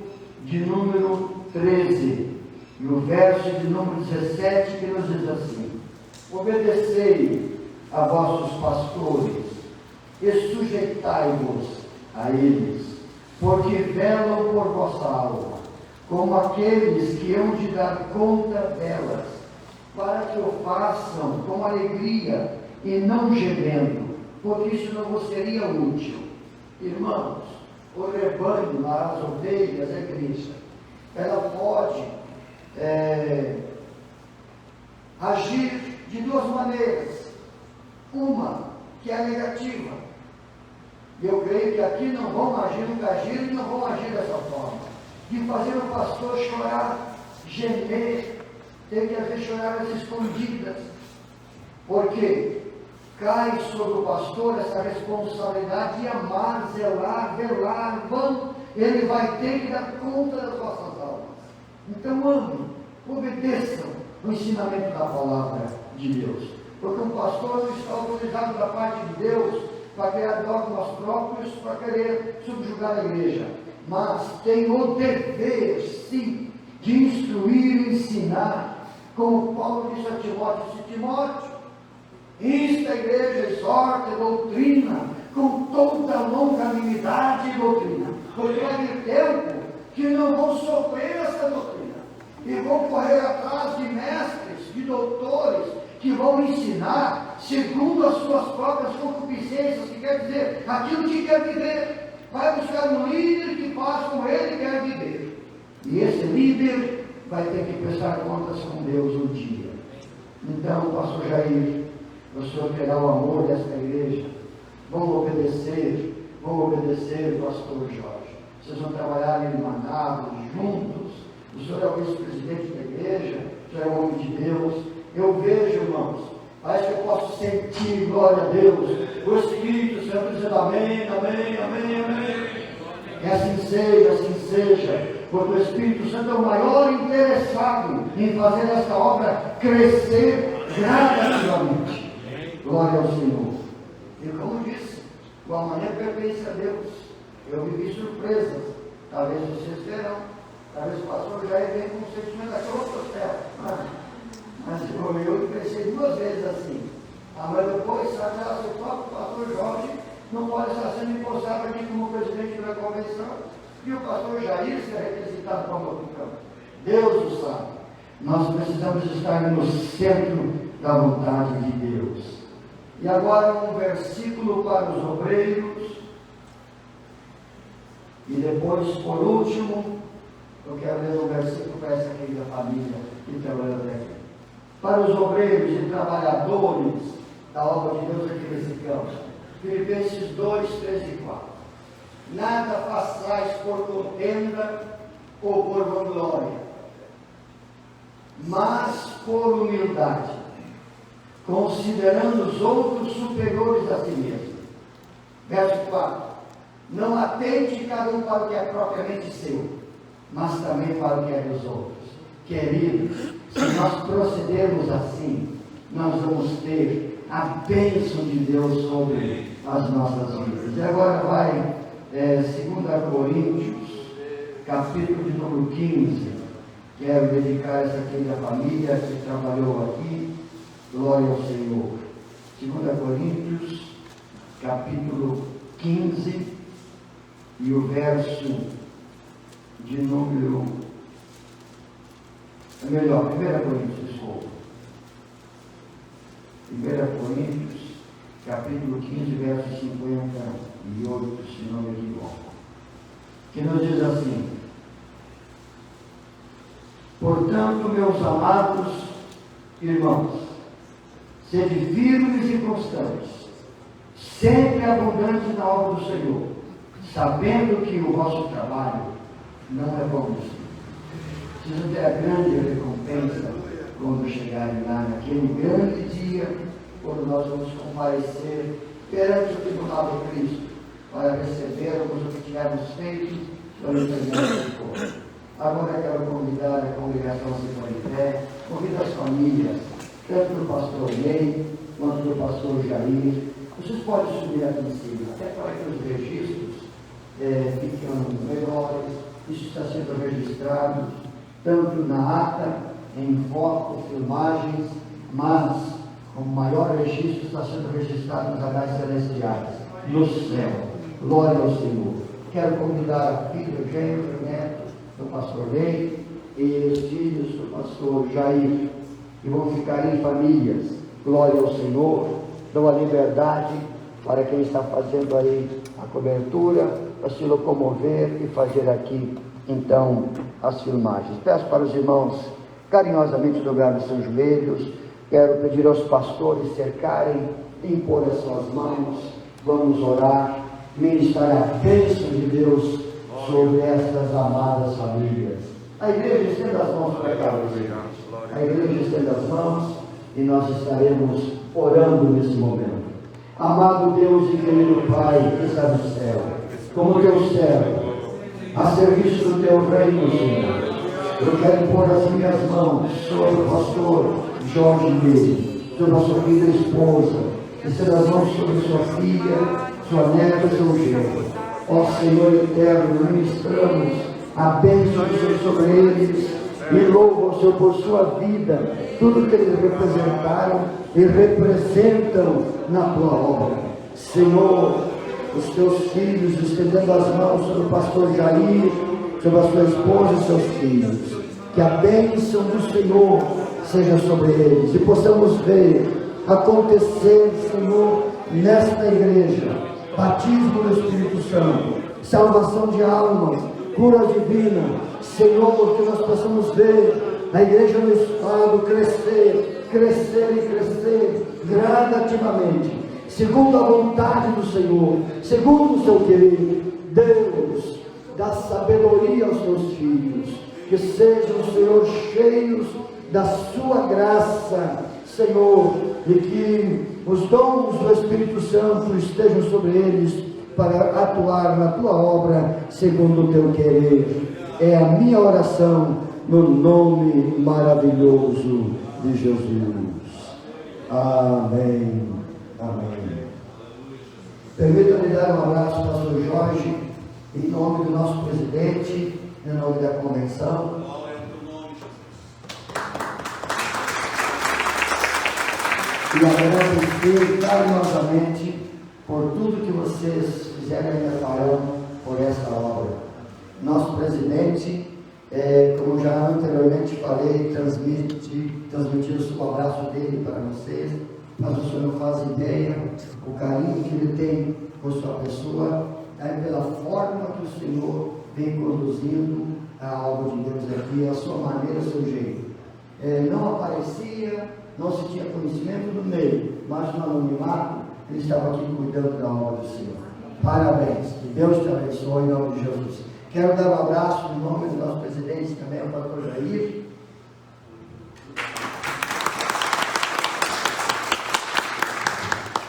de número 13. No verso de número 17, que nos diz assim: obedecei a vossos pastores e sujeitai-vos a eles, porque velam por vossa alma, como aqueles que hão de dar conta delas, para que o façam com alegria e não gemendo, porque isso não vos seria útil. Irmãos, o rebanho, as ovelhas, a igreja, ela pode agir de duas maneiras. Uma que é a negativa. Eu creio que aqui não vão agir, nunca agiram e não vão agir dessa forma. De fazer o pastor chorar, gemer, ter que haver choradas escondidas. Porque cai sobre o pastor essa responsabilidade de amar, zelar, velar, ele vai ter que dar conta das vossas almas. Então amem, obedeçam o ensinamento da palavra de Deus. Porque um pastor não está autorizado da parte de Deus para criar dogmas próprios, para querer subjugar a igreja. Mas tem o dever, sim, de instruir e ensinar, como Paulo disse a Timóteo: se Timóteo, insta a igreja, exorta, doutrina, com toda longanimidade e doutrina, porque vai haver tempo que não vão sofrer essa doutrina, e vão correr atrás de mestres, de doutores, que vão ensinar segundo as suas próprias concupiscências, que quer dizer, aquilo que quer viver. Vai buscar um líder que faz como ele quer viver, e esse líder vai ter que prestar contas com Deus um dia. Então, pastor Jair, o Senhor terá o amor desta igreja. Vão obedecer, pastor Jorge. Vocês vão trabalhar irmanados, juntos. O Senhor é o vice-presidente da igreja, o Senhor é o homem de Deus. Eu vejo, irmãos, parece que eu posso sentir, glória a Deus, o Espírito Santo dizendo amém, amém, amém, amém. E assim seja, porque o Espírito Santo é o maior interessado em fazer esta obra crescer gradativamente. Glória ao Senhor. E como disse, o amanhã pertence a Deus. Eu vivi surpresas, talvez vocês verão. Talvez o pastor já vem com um sentimento daquele outro céu. Mas eu pensei 2 vezes assim. Mas depois, sabe, o próprio pastor Jorge não pode estar sendo impostado aqui como presidente da convenção. E o pastor Jair será requisitado para o campo. Deus o sabe. Nós precisamos estar no centro da vontade de Deus. E agora um versículo para os obreiros. E depois, por último, eu quero ler um versículo para essa querida família que trabalha aqui. Para os obreiros e trabalhadores da obra de Deus aqui nesse campo. Filipenses 2, 3 e 4. Nada façais por contenda ou por vanglória, mas por humildade, considerando os outros superiores a si mesmo. Verso 4. Não atente cada um para o que é propriamente seu, mas também para o que é dos outros. Queridos, se nós procedermos assim, nós vamos ter a bênção de Deus sobre as nossas vidas. E agora vai 2 Coríntios, capítulo de número 15. Quero dedicar essa querida família que trabalhou aqui. Glória ao Senhor. 2 Coríntios, capítulo 15, e o verso de número... 1 Coríntios, desculpa. 1 Coríntios, capítulo 15, verso 58, se não me equivoco. Que nos diz assim: portanto, meus amados irmãos, sede firmes e constantes, sempre abundantes na obra do Senhor, sabendo que o vosso trabalho não é vão. Vocês ter a grande recompensa quando chegarem lá naquele grande dia, quando nós vamos comparecer perante o tribunal de Cristo, para recebermos o que tivermos feito pelo Senhor de cor. Agora quero convidar a congregação a se pôr em pé, convido as famílias, tanto do pastor Ney, quanto do pastor Jair. Vocês podem subir aqui em cima, até para que os registros fiquem melhores. Isso está sendo registrado, tanto na ata, em foto, filmagens, mas o maior registro está sendo registrado nos anais celestiais, no céu. Glória ao Senhor. Quero convidar a filha, o genro, o neto do pastor Ney e os filhos do pastor Jair, que vão ficar em famílias. Glória ao Senhor. Dou a liberdade para quem está fazendo aí a cobertura, para se locomover e fazer aqui, então, as filmagens. Peço para os irmãos carinhosamente dobrar os seus joelhos. Quero pedir aos pastores cercarem, impor as suas mãos. Vamos orar, ministrar a bênção de Deus sobre estas amadas famílias. A igreja estenda as mãos para cá. A igreja estenda as mãos e nós estaremos orando nesse momento. Amado Deus e querido Pai que está no céu, como teu servo, a serviço do teu reino, Senhor, eu quero pôr as minhas mãos sobre o pastor Jorge Ney, sobre a sua querida esposa, estenda as mãos sobre sua filha, sua neta e seu genro. Ó Senhor eterno, ministramos a bênção do Senhor sobre eles e louvo ao Senhor por sua vida, tudo que eles representaram e representam na tua obra. Senhor, os teus filhos, estendendo as mãos sobre o pastor Jair, sobre a sua esposa e seus filhos, que a bênção do Senhor seja sobre eles e possamos ver acontecer, Senhor, nesta igreja, batismo do Espírito Santo, salvação de almas, cura divina, Senhor, que nós possamos ver a igreja no estado crescer, crescer e crescer gradativamente, segundo a vontade do Senhor, segundo o seu querer. Deus, dá sabedoria aos teus filhos, que sejam, Senhor, cheios da sua graça, Senhor, e que os dons do Espírito Santo estejam sobre eles para atuar na tua obra segundo o teu querer. É a minha oração no nome maravilhoso de Jesus. Amém. Amém. Permita-me dar um abraço ao pastor Jorge, em nome do nosso presidente em nome da convenção. E agradecer carinhosamente por tudo que vocês fizeram e ainda farão por esta obra. Nosso presidente, como já anteriormente falei, transmitir o abraço dele para vocês, mas o senhor não faz ideia o carinho que ele tem por sua pessoa, pela forma que o senhor vem conduzindo a obra de Deus aqui, a sua maneira, o seu jeito. Não aparecia, não se tinha conhecimento do meio, mas no anonimato ele estava aqui cuidando da obra do Senhor. Parabéns, que Deus te abençoe em nome de Jesus. Quero dar um abraço em nome do nosso presidente também, o pastor Jair.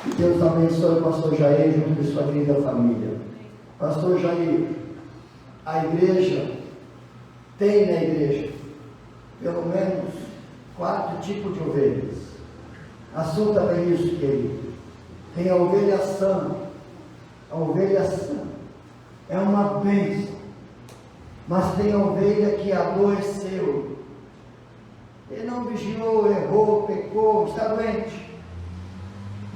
Que Deus abençoe o pastor Jair junto com sua querida família. Pastor Jair, a igreja tem na igreja pelo menos 4 tipos de ovelhas. Assunta bem isso, querido. Tem a ovelha sã. A ovelha sã é uma bênção. Mas tem a ovelha que adoeceu. Ele não vigiou, errou, pecou, está doente.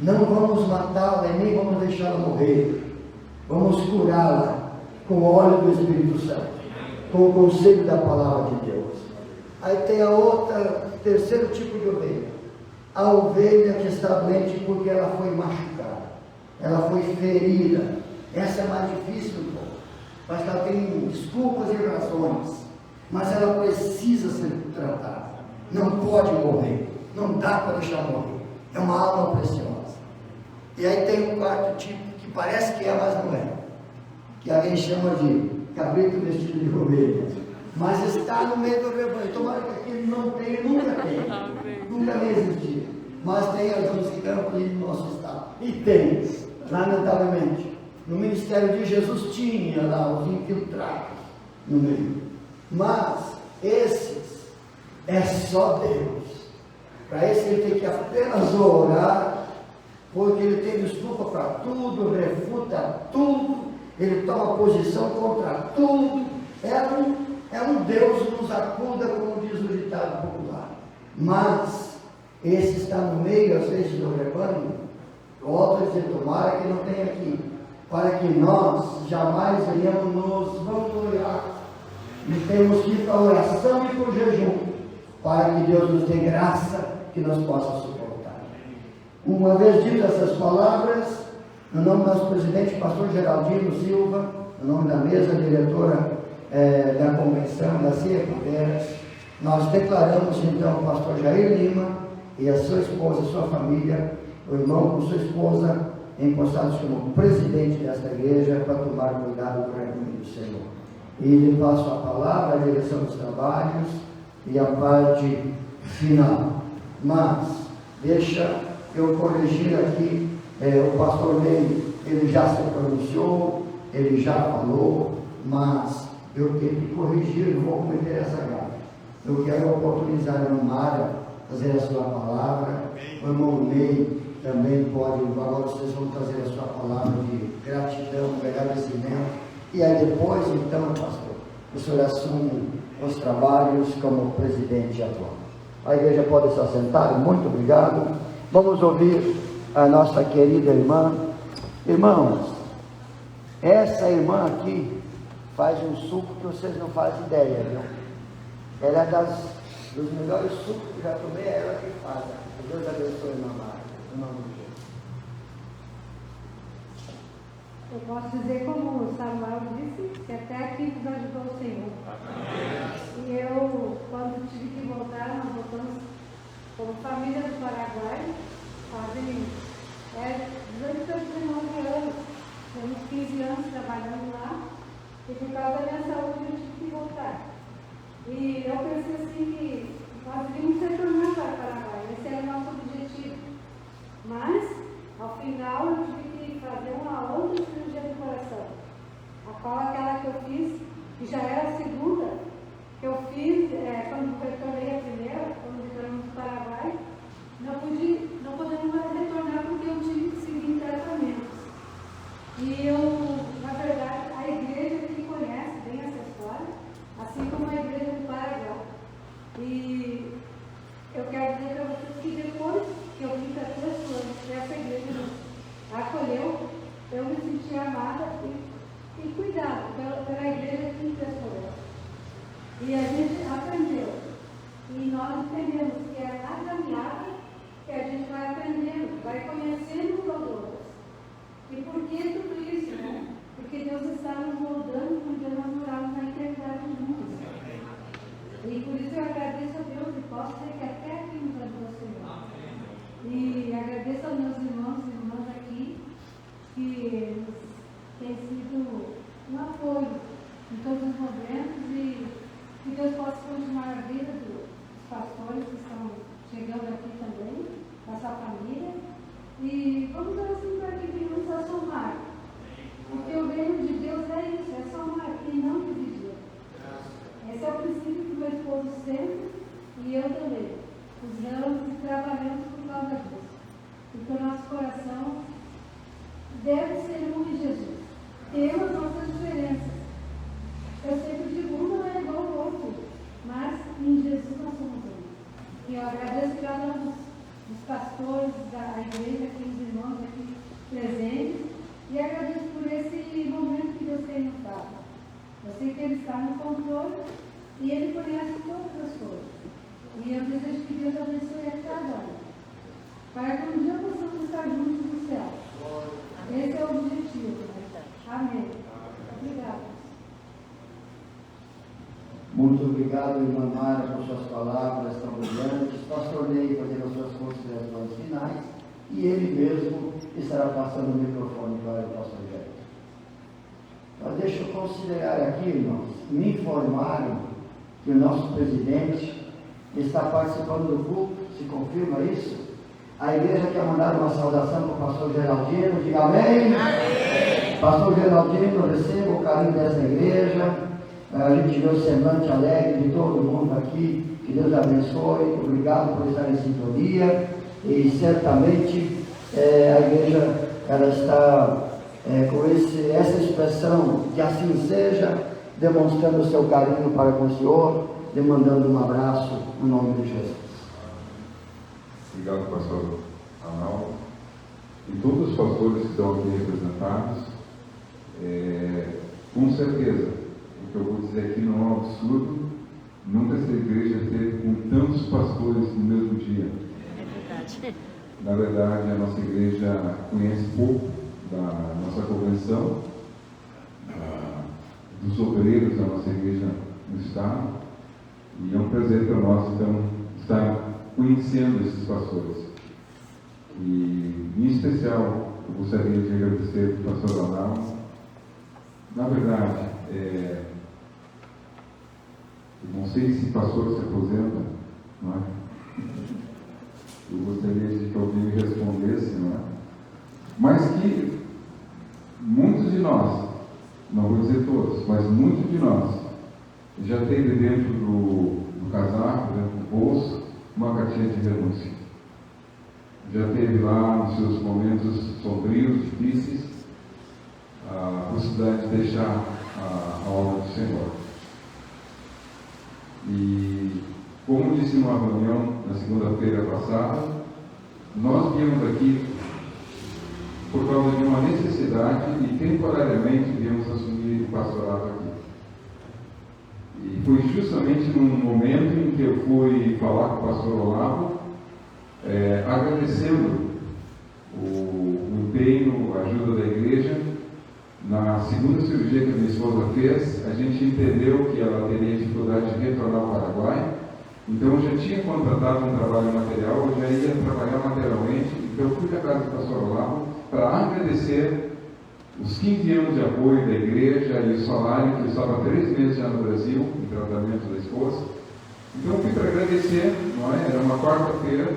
Não vamos matá-la e nem vamos deixá-la morrer. Vamos curá-la com o óleo do Espírito Santo, com o conselho da palavra de Deus. Aí tem a outra, terceiro tipo de ovelha. A ovelha que está doente porque ela foi machucada, ela foi ferida. Essa é mais difícil um pouco, mas ela tem desculpas e razões, mas ela precisa ser tratada. Não pode morrer, não dá para deixar morrer. É uma alma preciosa. E aí tem um quarto tipo, que parece que é, mas não é, que alguém chama de cabrito vestido de ovelha, mas está no meio do rebanho. Tomara que aquilo não tenha, nunca tem, nunca vai existir, mas tem alguns campos no nosso estado, e tem, lamentavelmente. No ministério de Jesus tinha lá os infiltrados no meio, mas esses é só Deus. Para esse ele tem que apenas orar, porque ele tem desculpa para tudo, refuta tudo, ele toma posição contra tudo. É um Deus que nos acuda, como diz o ditado popular. Mas esse está no meio, às vezes, do rebanho. Volto a dizer, tomara que não tenha aqui, para que nós jamais venhamos nos vangloriar. E temos que ir para a oração e para o jejum, para que Deus nos dê graça que nós possamos suportar. Uma vez ditas essas palavras, no nome do nosso presidente, pastor Geraldino Silva, no nome da mesa diretora da convenção, da CEPUDERAS, nós declaramos então o pastor Jair Lima e a sua esposa, a sua família, o irmão com sua esposa, empossados como presidente desta igreja, para tomar cuidado do rebanho do Senhor. E lhe passo a palavra, a direção dos trabalhos e a parte final. Mas, deixa eu corrigir aqui, o pastor Ney, ele já se pronunciou, ele já falou, mas eu tenho que corrigir, não vou cometer essa gafe. Eu quero oportunizar a irmã Mara fazer a sua palavra, o irmão Ney também pode, agora vocês vão trazer a sua palavra de gratidão, de agradecimento, e aí depois, então, pastor, o senhor assume os trabalhos como presidente atual. A igreja pode se assentar, muito obrigado. Vamos ouvir a nossa querida irmã. Irmãos, essa irmã aqui faz um suco que vocês não fazem ideia, viu? Ela é dos melhores sucos que já tomei, é ela que faz. Que Deus abençoe, irmã Mara, em nome de Jesus. Eu posso dizer, como o Samuel disse, que até aqui nos ajudou o Senhor. E eu, quando tive que voltar, nós voltamos como família do Paraguai, fazem 18 a 19 anos, temos 15 anos trabalhando lá, e por causa da minha saúde eu tive que voltar. E eu pensei assim que nós devíamos retornar para o Paraguai, esse era o nosso objetivo. Mas, ao final, eu tive que fazer uma outra cirurgia do coração, a qual aquela que eu fiz, que já era a segunda, assim como a igreja do Paraguai. E eu quero dizer para vocês que depois que eu vim para Texas, essa igreja me acolheu, eu me senti amada e cuidada pela igreja que me testou. E a gente aprendeu. E nós entendemos que é na caminhada que a gente vai aprendendo, vai conhecendo os outros. E por que tudo isso, né? Porque Deus está nos moldando para um dia nós morarmos na eternidade juntos. E por isso eu agradeço a Deus e posso dizer que até aqui nos ajudou o Senhor. E agradeço aos meus irmãos e irmãs aqui, que têm sido um apoio em todos os momentos e que Deus possa continuar a vida dos pastores que estão chegando aqui também, da sua família. E vamos assim para que venhamos a somar. Porque o reino de Deus é isso, é somar e não dividir. Esse é o princípio que meu esposo sempre e eu também usamos e trabalhamos por causa disso. Porque o nosso coração deve ser um em Jesus. Temos nossas diferenças. Eu sempre digo, um não é igual ao outro, mas em Jesus nós somos um. E eu agradeço cada um dos pastores da igreja, aqui, os irmãos aqui presentes, e agradeço por esse momento que Deus tem nos dado. Eu sei que Ele está no controle e Ele conhece todas as coisas. E eu desejo que Deus abençoe a cada um, para que um dia possamos estar juntos no céu. Esse é o objetivo. Amém. Obrigada. Muito obrigado, irmã Mara, por suas palavras tão brilhantes. Pastor Ney fazendo as suas considerações finais e ele mesmo estará passando o microfone para o pastor Jair. Mas deixa eu considerar aqui, irmãos, me informaram que o nosso presidente está participando do culto, se confirma isso? A igreja quer mandar uma saudação para o pastor Geraldino, diga amém? Amém. Pastor Geraldino, receba o carinho dessa igreja. A gente vê o semblante alegre de todo mundo aqui, que Deus abençoe, obrigado por estar em sintonia, e certamente a igreja ela está com essa expressão, que assim seja, demonstrando o seu carinho para com o Senhor, demandando um abraço no nome de Jesus. Obrigado, pastor Arnaldo, e todos os pastores que estão aqui representados, com certeza. O que eu vou dizer aqui não é um absurdo, nunca essa igreja esteve com tantos pastores no mesmo dia. É verdade. Na verdade, a nossa igreja conhece pouco da nossa convenção, dos obreiros da nossa igreja no estado, e é um prazer para nós, então, estar conhecendo esses pastores. E, em especial, eu gostaria de agradecer ao pastor Arnaldo. Na verdade, eu não sei se pastor se aposenta, não é? Eu gostaria de que alguém me respondesse, não é? Mas que muitos de nós, não vou dizer todos, mas muitos de nós, já teve dentro do casaco, dentro do bolso, uma cartinha de renúncia. Já teve lá, nos seus momentos sombrios, difíceis, a possibilidade de deixar a obra do Senhor. E, como disse numa reunião na segunda-feira passada, nós viemos aqui por causa de uma necessidade e temporariamente viemos assumir o pastorado aqui. E foi justamente num momento em que eu fui falar com o pastor Olavo, agradecendo o empenho, a ajuda da igreja. Na segunda cirurgia que a minha esposa fez, a gente entendeu que ela teria dificuldade de retornar ao Paraguai, então eu já tinha contratado um trabalho material, eu já ia trabalhar materialmente, então eu fui à casa do pastor Olavo para agradecer os 15 anos de apoio da igreja e o salário, que eu estava 3 meses já no Brasil, em tratamento da esposa. Então eu fui para agradecer, não é? Era uma quarta-feira,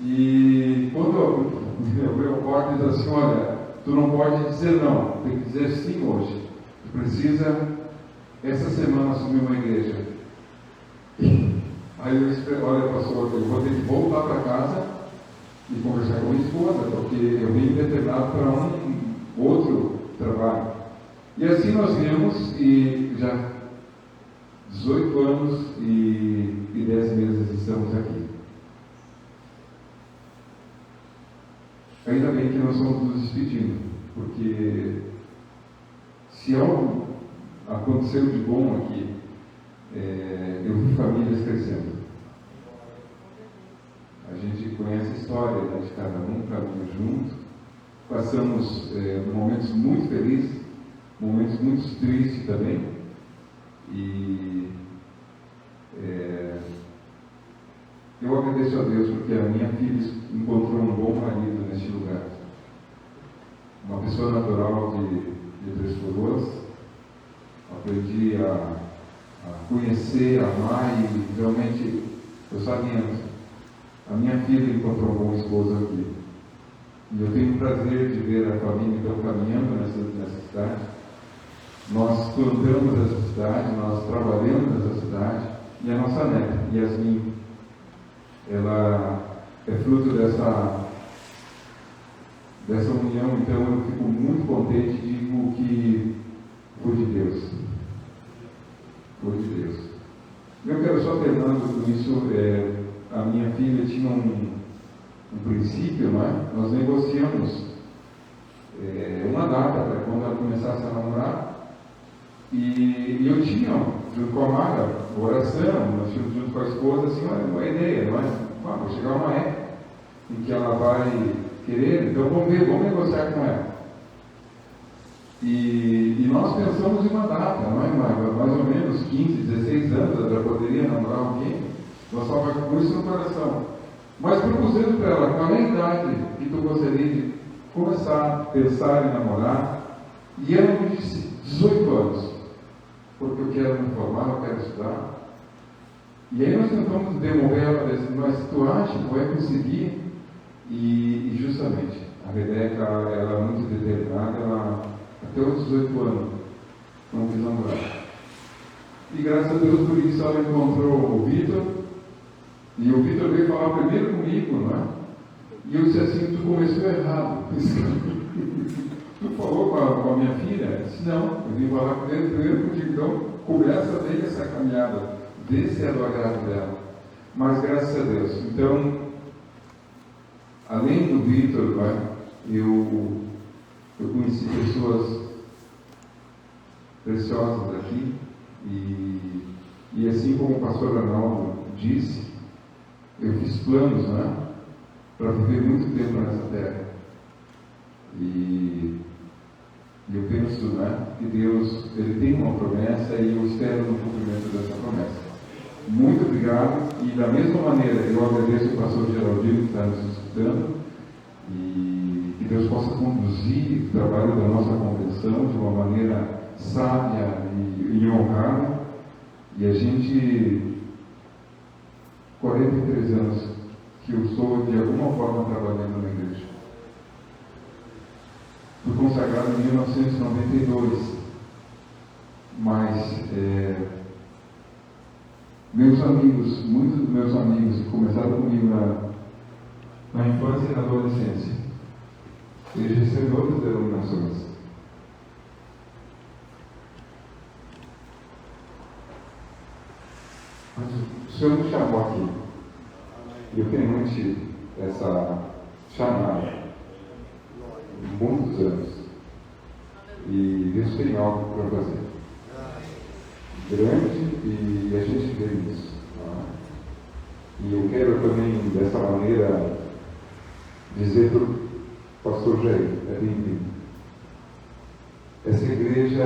e quando eu abri a porta e disse assim, olha, tu não pode dizer não, tem que dizer sim hoje. Tu precisa, essa semana, assumir uma igreja. Aí eu disse, olha, pastor, eu vou ter que voltar para casa e conversar com a minha esposa, porque eu vim determinado para um outro trabalho. E assim nós viemos, e já 18 anos e 10 meses estamos aqui. Ainda bem que nós estamos nos despedindo, porque se algo aconteceu de bom aqui, eu vi famílias crescendo. A gente conhece a história, né, de cada um, caminho junto. Passamos momentos muito felizes, momentos muito tristes também. E eu agradeço a Deus porque a minha filha encontrou um bom marido neste lugar. Uma pessoa natural de Três Coroas. Aprendi a conhecer, a amar e realmente eu sabia. A minha filha encontrou um bom esposo aqui. E eu tenho o prazer de ver a família então caminhando nessa cidade. Nós plantamos essa cidade, nós trabalhamos nessa cidade. E a nossa neta, Yasmin, ela é fruto dessa união. Então eu fico muito contente e digo que foi de Deus. Foi de Deus. Eu quero só terminando com isso. A minha filha tinha um princípio, não é? Nós negociamos uma data para quando ela começasse a namorar, e eu tinha, junto com a Mara, oração, nós tínhamos junto com a esposa, assim, uma ideia, não é? Vai chegar uma época em que ela vai querer, então vamos negociar com ela. E nós pensamos em uma data, não é? Mais ou menos 15, 16 anos, ela já poderia namorar alguém. Nós estávamos com isso no coração. Mas propusemos para ela, qual é a idade que tu gostaria de começar a pensar em namorar? E ela me disse, 18 anos. Porque eu quero me formar, eu quero estudar. E aí nós tentamos demover ela, mas tu acha que vai conseguir? E justamente, a Rebeca, ela é muito determinada, ela até os 18 anos não quis namorar. E graças a Deus por isso ela encontrou o Vitor. E o Vitor veio falar primeiro comigo, não é? E eu disse assim, tu começou errado. Tu falou com a minha filha? Eu disse, não, eu vim falar primeiro contigo. Então, começa bem essa caminhada. Vê se é do agrado dela. Mas graças a Deus. Então, além do Vitor, não é? Eu conheci pessoas preciosas aqui. E assim como o pastor Arnaldo disse, eu fiz planos, né, para viver muito tempo nessa terra. E eu penso, né, que Deus, Ele tem uma promessa e eu espero no cumprimento dessa promessa. Muito obrigado. E da mesma maneira, eu agradeço ao pastor Geraldino que está nos escutando e que Deus possa conduzir o trabalho da nossa convenção de uma maneira sábia e honrada. E a gente... 43 anos que eu estou de alguma forma trabalhando na igreja. Fui consagrado em 1992, mas meus amigos, muitos dos meus amigos que começaram comigo na infância e na adolescência, eles receberam outras denominações. Mas o Senhor nos chamou aqui. E eu tenho muito essa chamada há muitos anos. E Deus tem algo para fazer. Grande, e a gente vê isso. E eu quero também, dessa maneira, dizer para o pastor Jair, é bem-vindo. Essa igreja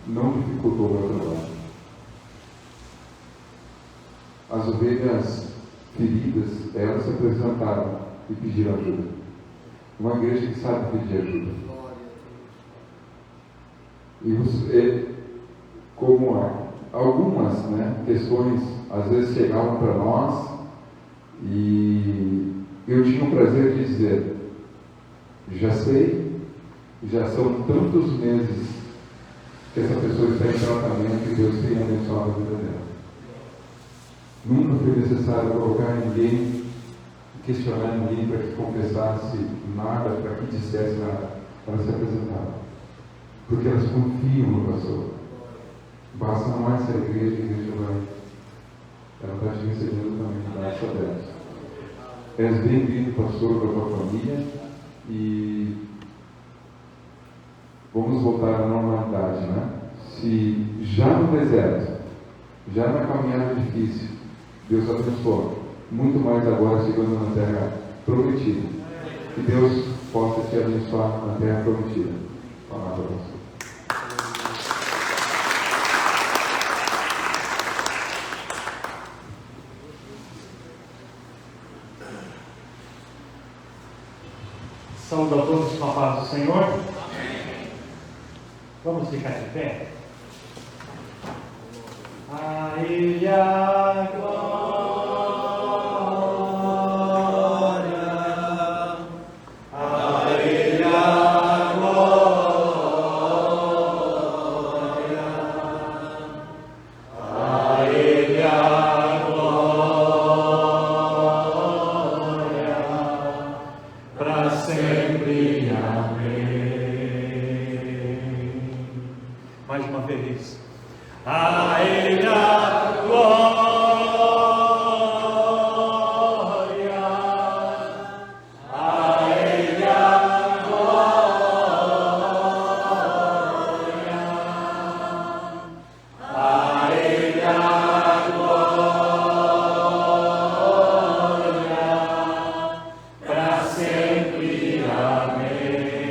não dificultou o meu trabalho. As ovelhas feridas, elas se apresentaram e pediram ajuda. Uma igreja que sabe pedir ajuda. E você, como algumas questões, às vezes chegavam para nós, e eu tinha o prazer de dizer, já sei, já são tantos meses que essa pessoa está em tratamento e Deus tem abençoado a vida dela. Nunca foi necessário colocar ninguém, questionar ninguém para que confessasse nada, para que dissesse nada. Elas se apresentaram. Porque elas confiam no pastor. Basta amar essa igreja, a igreja vai. Ela está te recebendo também de braços abertos. És bem-vindo, pastor, da tua família, e vamos voltar à normalidade, né? Se já no deserto, já na caminhada difícil, Deus abençoou, muito mais agora chegando na terra prometida. Que Deus possa te abençoar na terra prometida. Palavra para você. Saúde a todos com a paz do Senhor. Amém. Vamos ficar de pé. A Ele a glória, a Ele a glória, a Ele a glória, para sempre. Amém. Mais uma vez. A Ele a glória, a Ele a glória, a Ele a glória, para sempre. Amém.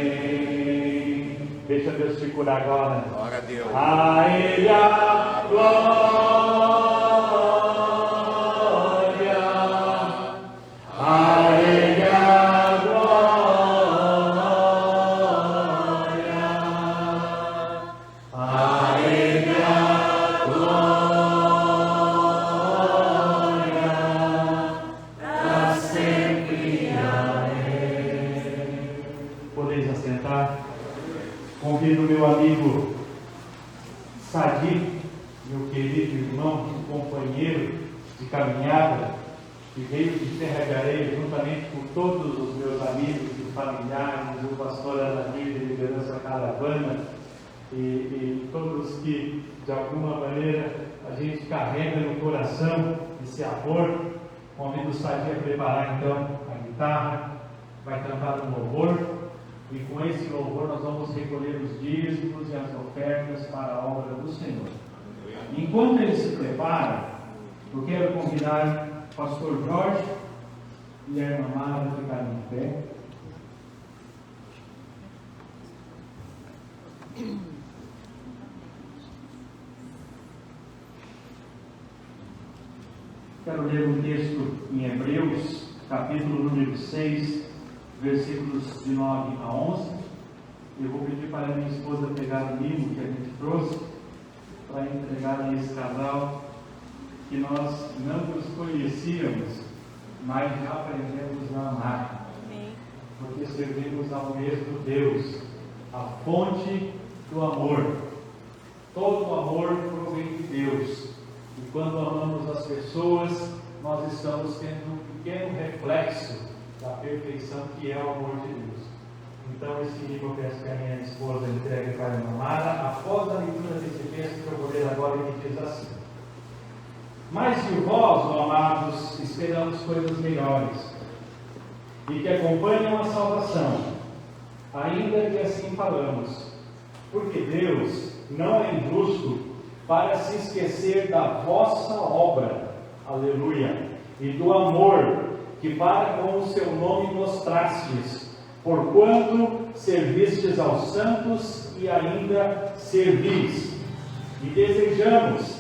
Deixa Deus te curar agora. Glória a Deus. A Ele a glória, a Ele a glória, a Ele a glória, para sempre. Amém. Podeis assentar. Convido o meu amigo Sadi, meu querido irmão, companheiro de caminhada, que veio de Terra de Areia, juntamente com todos os meus amigos e familiares, o pastor Anadir de liderança caravana, e todos que, de alguma maneira, a gente carrega no coração esse amor. Convido o Sadi a preparar, então, a guitarra, vai cantar um louvor. E com esse louvor nós vamos recolher os dízimos e as ofertas para a obra do Senhor. Enquanto ele se prepara, eu quero convidar o pastor Jorge e a irmã Mara a ficarem em pé. Quero ler um texto em Hebreus, capítulo número 6, versículos de 9 a 11. Eu vou pedir para a minha esposa pegar o livro que a gente trouxe para entregar a esse casal que nós não nos conhecíamos, mas já aprendemos a amar. Porque servimos ao mesmo Deus, a fonte do amor. Todo amor provém de Deus. E quando amamos as pessoas, nós estamos tendo um pequeno reflexo da perfeição que é o amor de Deus. Então, esse livro eu peço que a minha esposa entregue para a irmã Mara. Após a leitura desse texto, que eu vou ler agora, ele diz assim: mas de vós, ó amados, esperamos coisas melhores, e que acompanham a salvação, ainda que assim falamos, porque Deus não é injusto para se esquecer da vossa obra, aleluia, e do amor que para com o seu nome mostrastes, porquanto servistes aos santos e ainda servis. E desejamos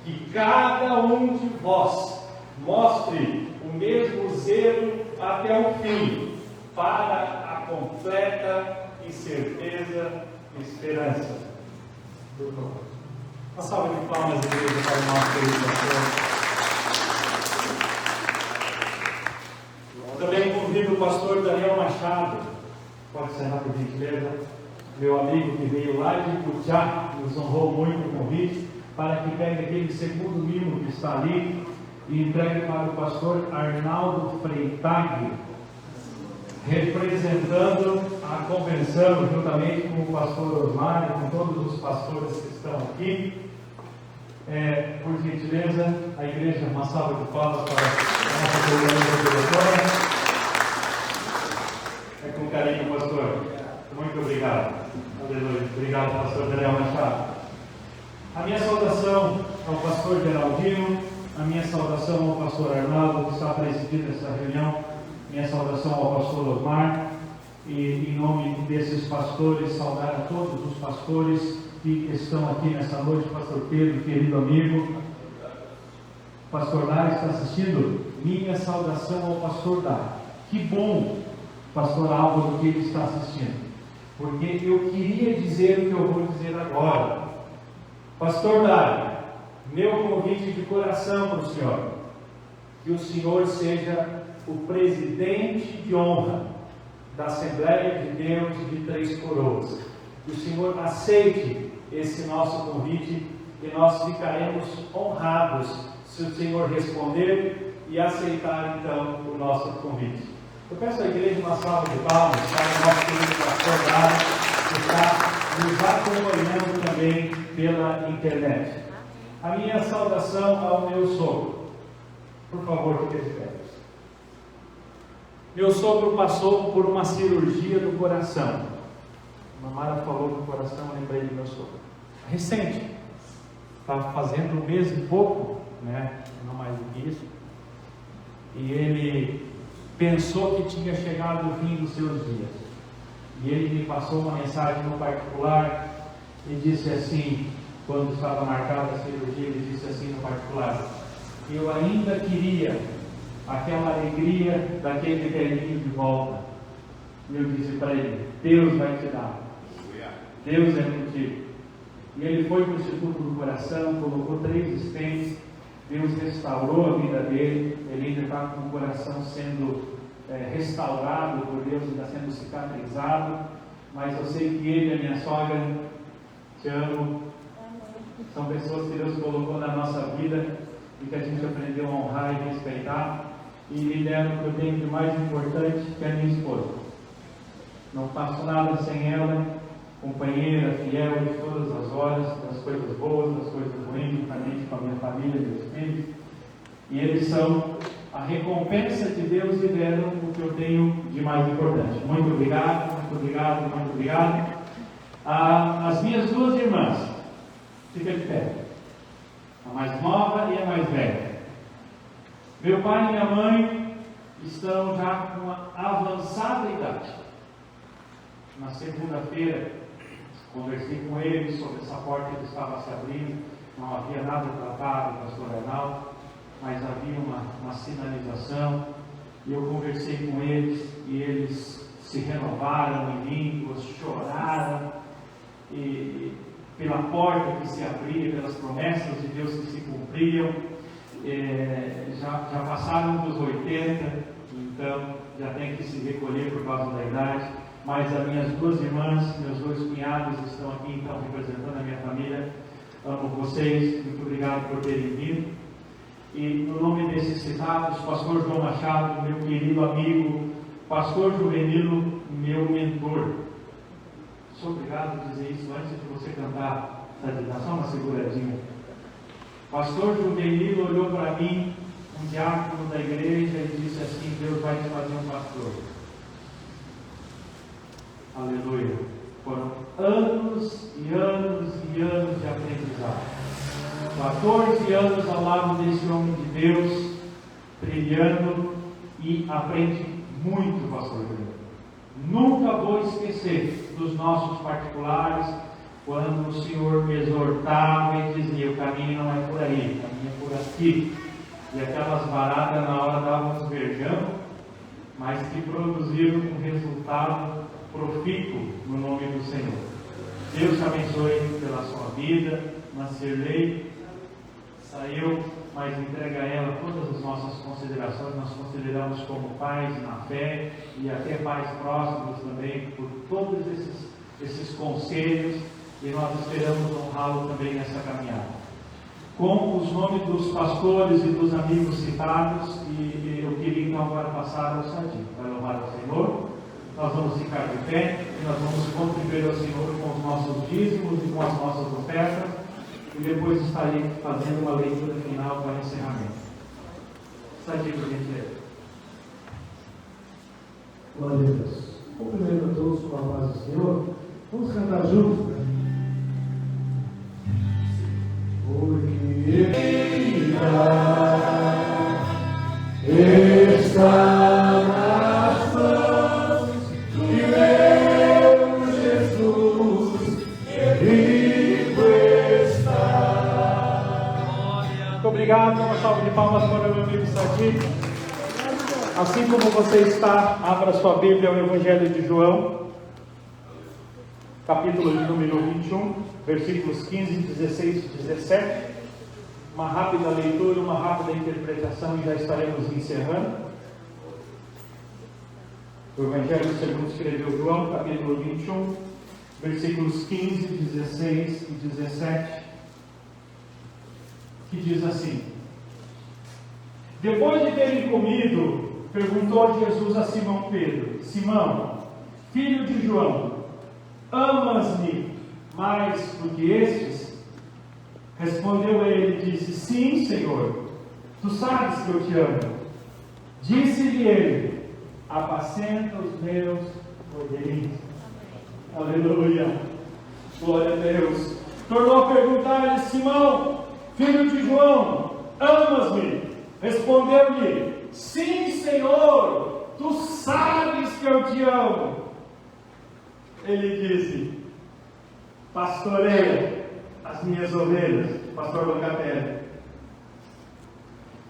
que cada um de vós mostre o mesmo zelo até o fim, para a completa e certeza esperança. Uma salva de palmas, igreja, para o nosso querido pastor. Também convido o pastor Daniel Machado, pode sentar por gentileza, meu amigo que veio lá de Cutiá, nos honrou muito o convite, para que pegue aquele segundo livro que está ali e entregue para o pastor Arnaldo Freitag, representando a convenção, juntamente com o pastor Osmar e com todos os pastores que estão aqui. Por gentileza, a igreja, uma salva de palmas para a nossa coordenadora diretora. É com carinho, pastor. Muito obrigado. Aleluia. Obrigado, pastor Daniel Machado. A minha saudação ao pastor Geraldino, a minha saudação ao pastor Arnaldo, que está presidindo essa reunião, minha saudação ao pastor Osmar, e em nome desses pastores, saudar a todos os pastores que estão aqui nessa noite, pastor Pedro, querido amigo, pastor Dar está assistindo, minha saudação ao pastor Dar. Que bom, pastor Álvaro, que ele está assistindo, porque eu queria dizer o que eu vou dizer agora. Pastor Dar, meu convite de coração para o senhor, que o senhor seja o presidente de honra da Assembleia de Deus de Três Coroas. Que o senhor aceite esse nosso convite e nós ficaremos honrados se o senhor responder e aceitar então o nosso convite. Eu peço à igreja uma salva de palmas para o nosso querido pastor Dário, que está nos acompanhando também pela internet. A minha saudação ao meu sogro. Por favor, fique de pé. Meu sogro passou por uma cirurgia do coração. A Mara falou do coração, eu lembrei do meu sogro. Recente. Está fazendo um mês e pouco, né? Não mais do que isso. E ele pensou que tinha chegado o fim dos seus dias. E ele me passou uma mensagem no particular e disse assim, quando estava marcada a cirurgia, ele disse assim no particular: eu ainda queria aquela alegria daquele velhinho de volta. E eu disse para ele: Deus vai te dar. Deus é contigo. E ele foi para o Instituto do Coração, colocou 3 stents, Deus restaurou a vida dele, ele ainda está com o coração sendo restaurado por Deus, está sendo cicatrizado, mas eu sei que ele e a minha sogra, te amo, são pessoas que Deus colocou na nossa vida e que a gente aprendeu a honrar e respeitar, e me deram o que eu tenho de mais importante, que é a minha esposa. Não faço nada sem ela, companheira, fiel de todas as horas, das coisas boas, das coisas ruins, juntamente com a minha família, meus filhos, e eles são a recompensa de Deus e deram o que eu tenho de mais importante. Muito obrigado, muito obrigado, muito obrigado. As minhas 2 irmãs, fica de pé, a mais nova e a mais velha. Meu pai e minha mãe estão já com uma avançada idade. Na segunda-feira, conversei com eles sobre essa porta que estava se abrindo, não havia nada tratado, pastor Arnaldo, mas havia uma sinalização, e eu conversei com eles, e eles se renovaram em línguas, choraram, e pela porta que se abria, pelas promessas de Deus que se cumpriam. Já passaram dos 80, então já tem que se recolher por causa da idade, mas as minhas 2 irmãs, meus 2 cunhados estão aqui então representando a minha família. Amo vocês, muito obrigado por terem vindo. E no nome desses citados, pastor João Machado, meu querido amigo, pastor Juvenilo, meu mentor. Sou obrigado a dizer isso antes de você cantar, dá só uma seguradinha. Pastor Juvenilo olhou para mim, um diácono da igreja, e disse assim: Deus vai te fazer um pastor. Aleluia. Foram anos e anos e anos de aprendizado. 14 anos ao lado desse homem de Deus, trilhando, e aprende muito, pastor Juvenilo. Nunca vou esquecer dos nossos particulares, quando o Senhor me exortava e dizia: o caminho não é por aí, o caminho é por aqui. E aquelas varadas na hora davam uns verjão, mas que produziram um resultado profícuo no nome do Senhor. Deus te abençoe pela sua vida. Marcelei saiu, mas entrega a ela todas as nossas considerações. Nós consideramos como pais na fé e até pais próximos também, por todos esses conselhos, e nós esperamos honrá-lo também nessa caminhada. Com os nomes dos pastores e dos amigos citados, e eu queria então agora passar ao Sadinho. Vai louvar ao Senhor. Nós vamos ficar de pé e nós vamos contribuir ao Senhor com os nossos dízimos e com as nossas ofertas. e depois estarei fazendo uma leitura final para encerramento. Está aqui para a gente ler. Glória a Deus. Cumprimento a todos com a paz do Senhor. Vamos cantar juntos, né? Porque Ele está nas mãos de meu Jesus, rico está. Muito obrigado, uma salva de palmas para o meu amigo Sadi. Assim como você está, abra sua Bíblia ao Evangelho de João, capítulo de número 21, versículos 15, 16 e 17. Uma rápida leitura, uma rápida interpretação e já estaremos encerrando. O Evangelho segundo escreveu João, capítulo 21, versículos 15, 16 e 17, que diz assim: Depois de terem comido, perguntou Jesus a Simão Pedro: Simão, filho de João, amas-me mais do que estes? Respondeu ele e disse: Sim, Senhor, tu sabes que eu te amo. Disse-lhe ele: Apacenta os meus cordeirinhos. Aleluia, glória a Deus. Tornou a perguntar-lhe: Simão, filho de João, amas-me? Respondeu-lhe: Sim, Senhor, tu sabes que eu te amo. Ele disse: Pastoreia as minhas ovelhas, pastor Locatelli.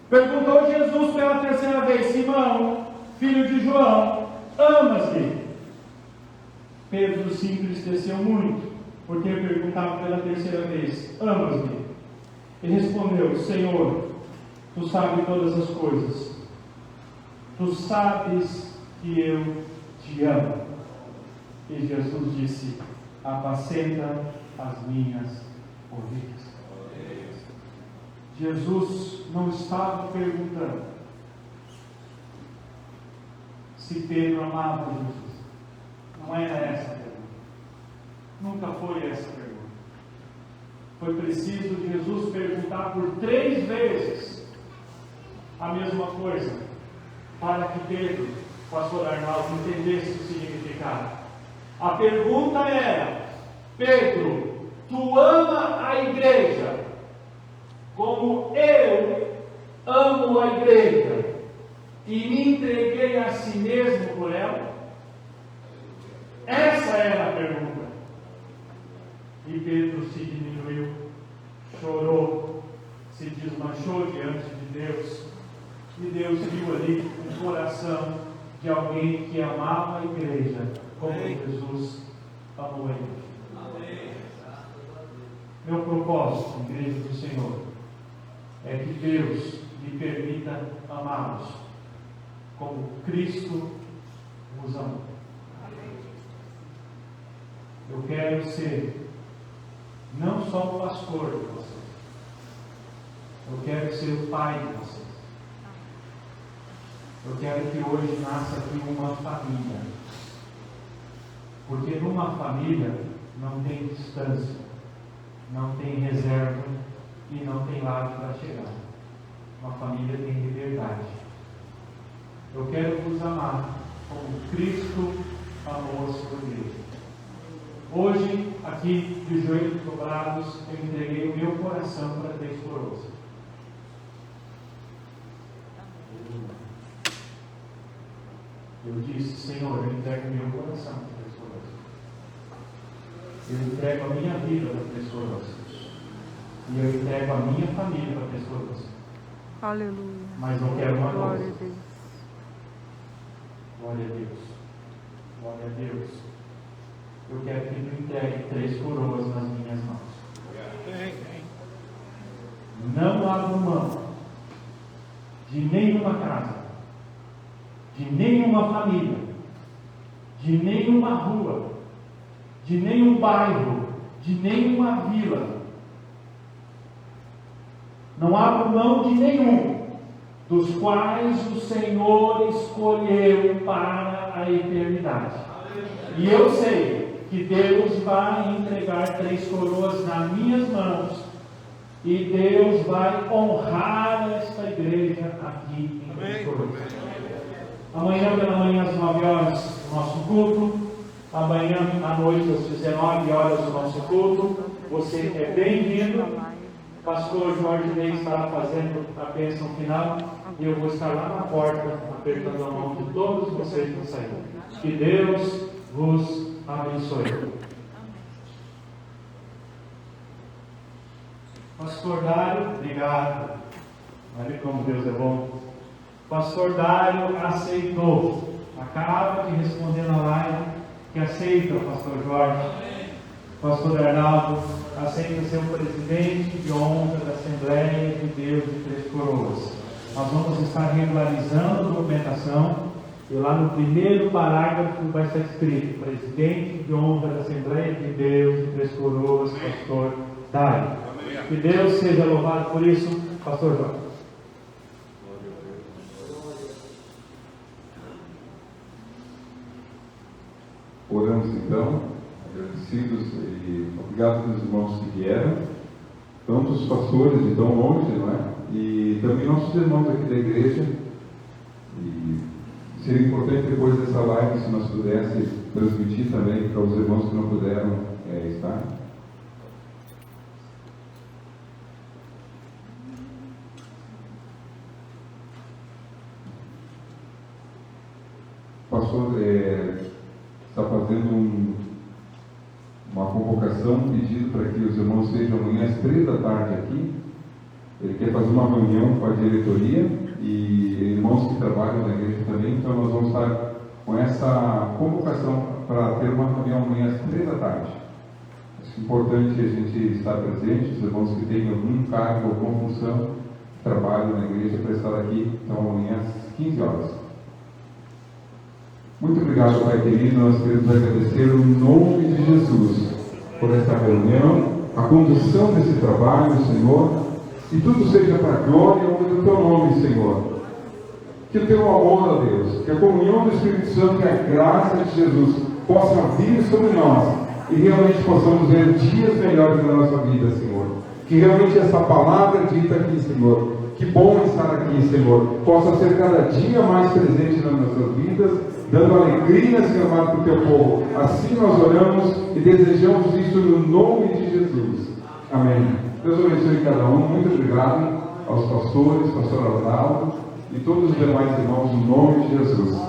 Perguntou Jesus pela terceira vez: Simão, filho de João, amas-me? Pedro se entristeceu muito, porque perguntava pela terceira vez: amas-me? E respondeu: Senhor, tu sabes todas as coisas. Tu sabes que eu te amo. E Jesus disse: apacenta as minhas ovelhas. Jesus não estava perguntando se Pedro amava Jesus. Não era essa a pergunta. Nunca foi essa a pergunta. Foi preciso Jesus perguntar por 3 vezes a mesma coisa, para que Pedro, pastor Arnaldo, entendesse o significado. A pergunta era: Pedro, tu ama a igreja como eu amo a igreja e me entreguei a si mesmo por ela? Essa era a pergunta. E Pedro se diminuiu, chorou, se desmanchou diante de Deus. E Deus viu ali um coração de alguém que amava a igreja como Jesus amou a igreja. Meu propósito, igreja do Senhor, é que Deus me permita amá-los como Cristo nos amou. Eu quero ser não só o pastor de vocês, eu quero ser o pai de vocês. Eu quero que hoje nasça aqui uma família. Porque numa família não tem distância, não tem reserva e não tem lado para chegar. Uma família tem liberdade. Eu quero vos amar como Cristo amou a sua igreja. Hoje, aqui de joelhos dobrados, eu entreguei o meu coração para 3 coroas. Eu disse: Senhor, eu entrego o meu coração para 3 coroas. Eu entrego a minha vida para 3 coroas. E eu entrego a minha família para 3 coroas. Aleluia. Mas eu quero uma Glória coisa. a Deus. Glória a Deus. Glória a Deus. Eu quero que tu entregue 3 coroas nas minhas mãos. Não abro mão de nenhuma casa, de nenhuma família, de nenhuma rua, de nenhum bairro, de nenhuma vila. Não abro mão de nenhum dos quais o Senhor escolheu para a eternidade. E eu sei que Deus vai entregar 3 coroas nas minhas mãos E Deus vai honrar esta igreja aqui em Cruz. Amanhã pela manhã às 9 horas o nosso culto. Amanhã à noite às 19 horas o nosso culto. Você é bem-vindo. Pastor Jorge Ney estará fazendo a bênção final. E eu vou estar lá na porta apertando a mão de todos vocês que saíram. Que Deus vos abençoe. Pastor Dário, obrigado. Olha como Deus é bom. Pastor Dário aceitou. Acaba de responder na live que aceita, Pastor Jorge. Pastor Arnaldo aceita ser o presidente de honra da Assembleia de Deus de Três Coroas. Nós vamos estar regularizando a documentação e lá no primeiro parágrafo vai estar escrito: presidente de honra da Assembleia de Deus de Três Coroas, Pastor Dário. Que Deus seja louvado por isso, Pastor Jorge. Oramos então, agradecidos e obrigado pelos irmãos que vieram, tanto os pastores de tão longe, não é? E também nossos irmãos aqui da igreja. E seria importante depois dessa live, se nós pudéssemos transmitir também para os irmãos que não puderam estar. O pastor está fazendo uma convocação, um pedido para que os irmãos estejam amanhã às 3 da tarde aqui. Ele quer fazer uma reunião com a diretoria e irmãos que trabalham na igreja também. Então nós vamos estar com essa convocação para ter uma reunião amanhã às 3 da tarde. É importante a gente estar presente, os irmãos que têm algum cargo, alguma função, trabalho na igreja, para estar aqui. Então amanhã às 15 horas. Muito obrigado, Pai querido. Nós queremos agradecer o nome de Jesus por esta reunião, a condução desse trabalho, Senhor, e tudo seja para a glória e honra do Teu nome, Senhor. Que o Teu amor, ó Deus, que a comunhão do Espírito Santo e a graça de Jesus possa vir sobre nós e realmente possamos ver dias melhores na nossa vida, Senhor. Que realmente essa palavra dita aqui, Senhor, que bom estar aqui, Senhor, possa ser cada dia mais presente nas nossas vidas, dando alegria, Senhor amado, para o Teu povo. Assim nós oramos e desejamos isso no nome de Jesus. Amém. Deus abençoe cada um. Muito obrigado aos pastores, pastor Arnaldo e todos os demais irmãos, no nome de Jesus.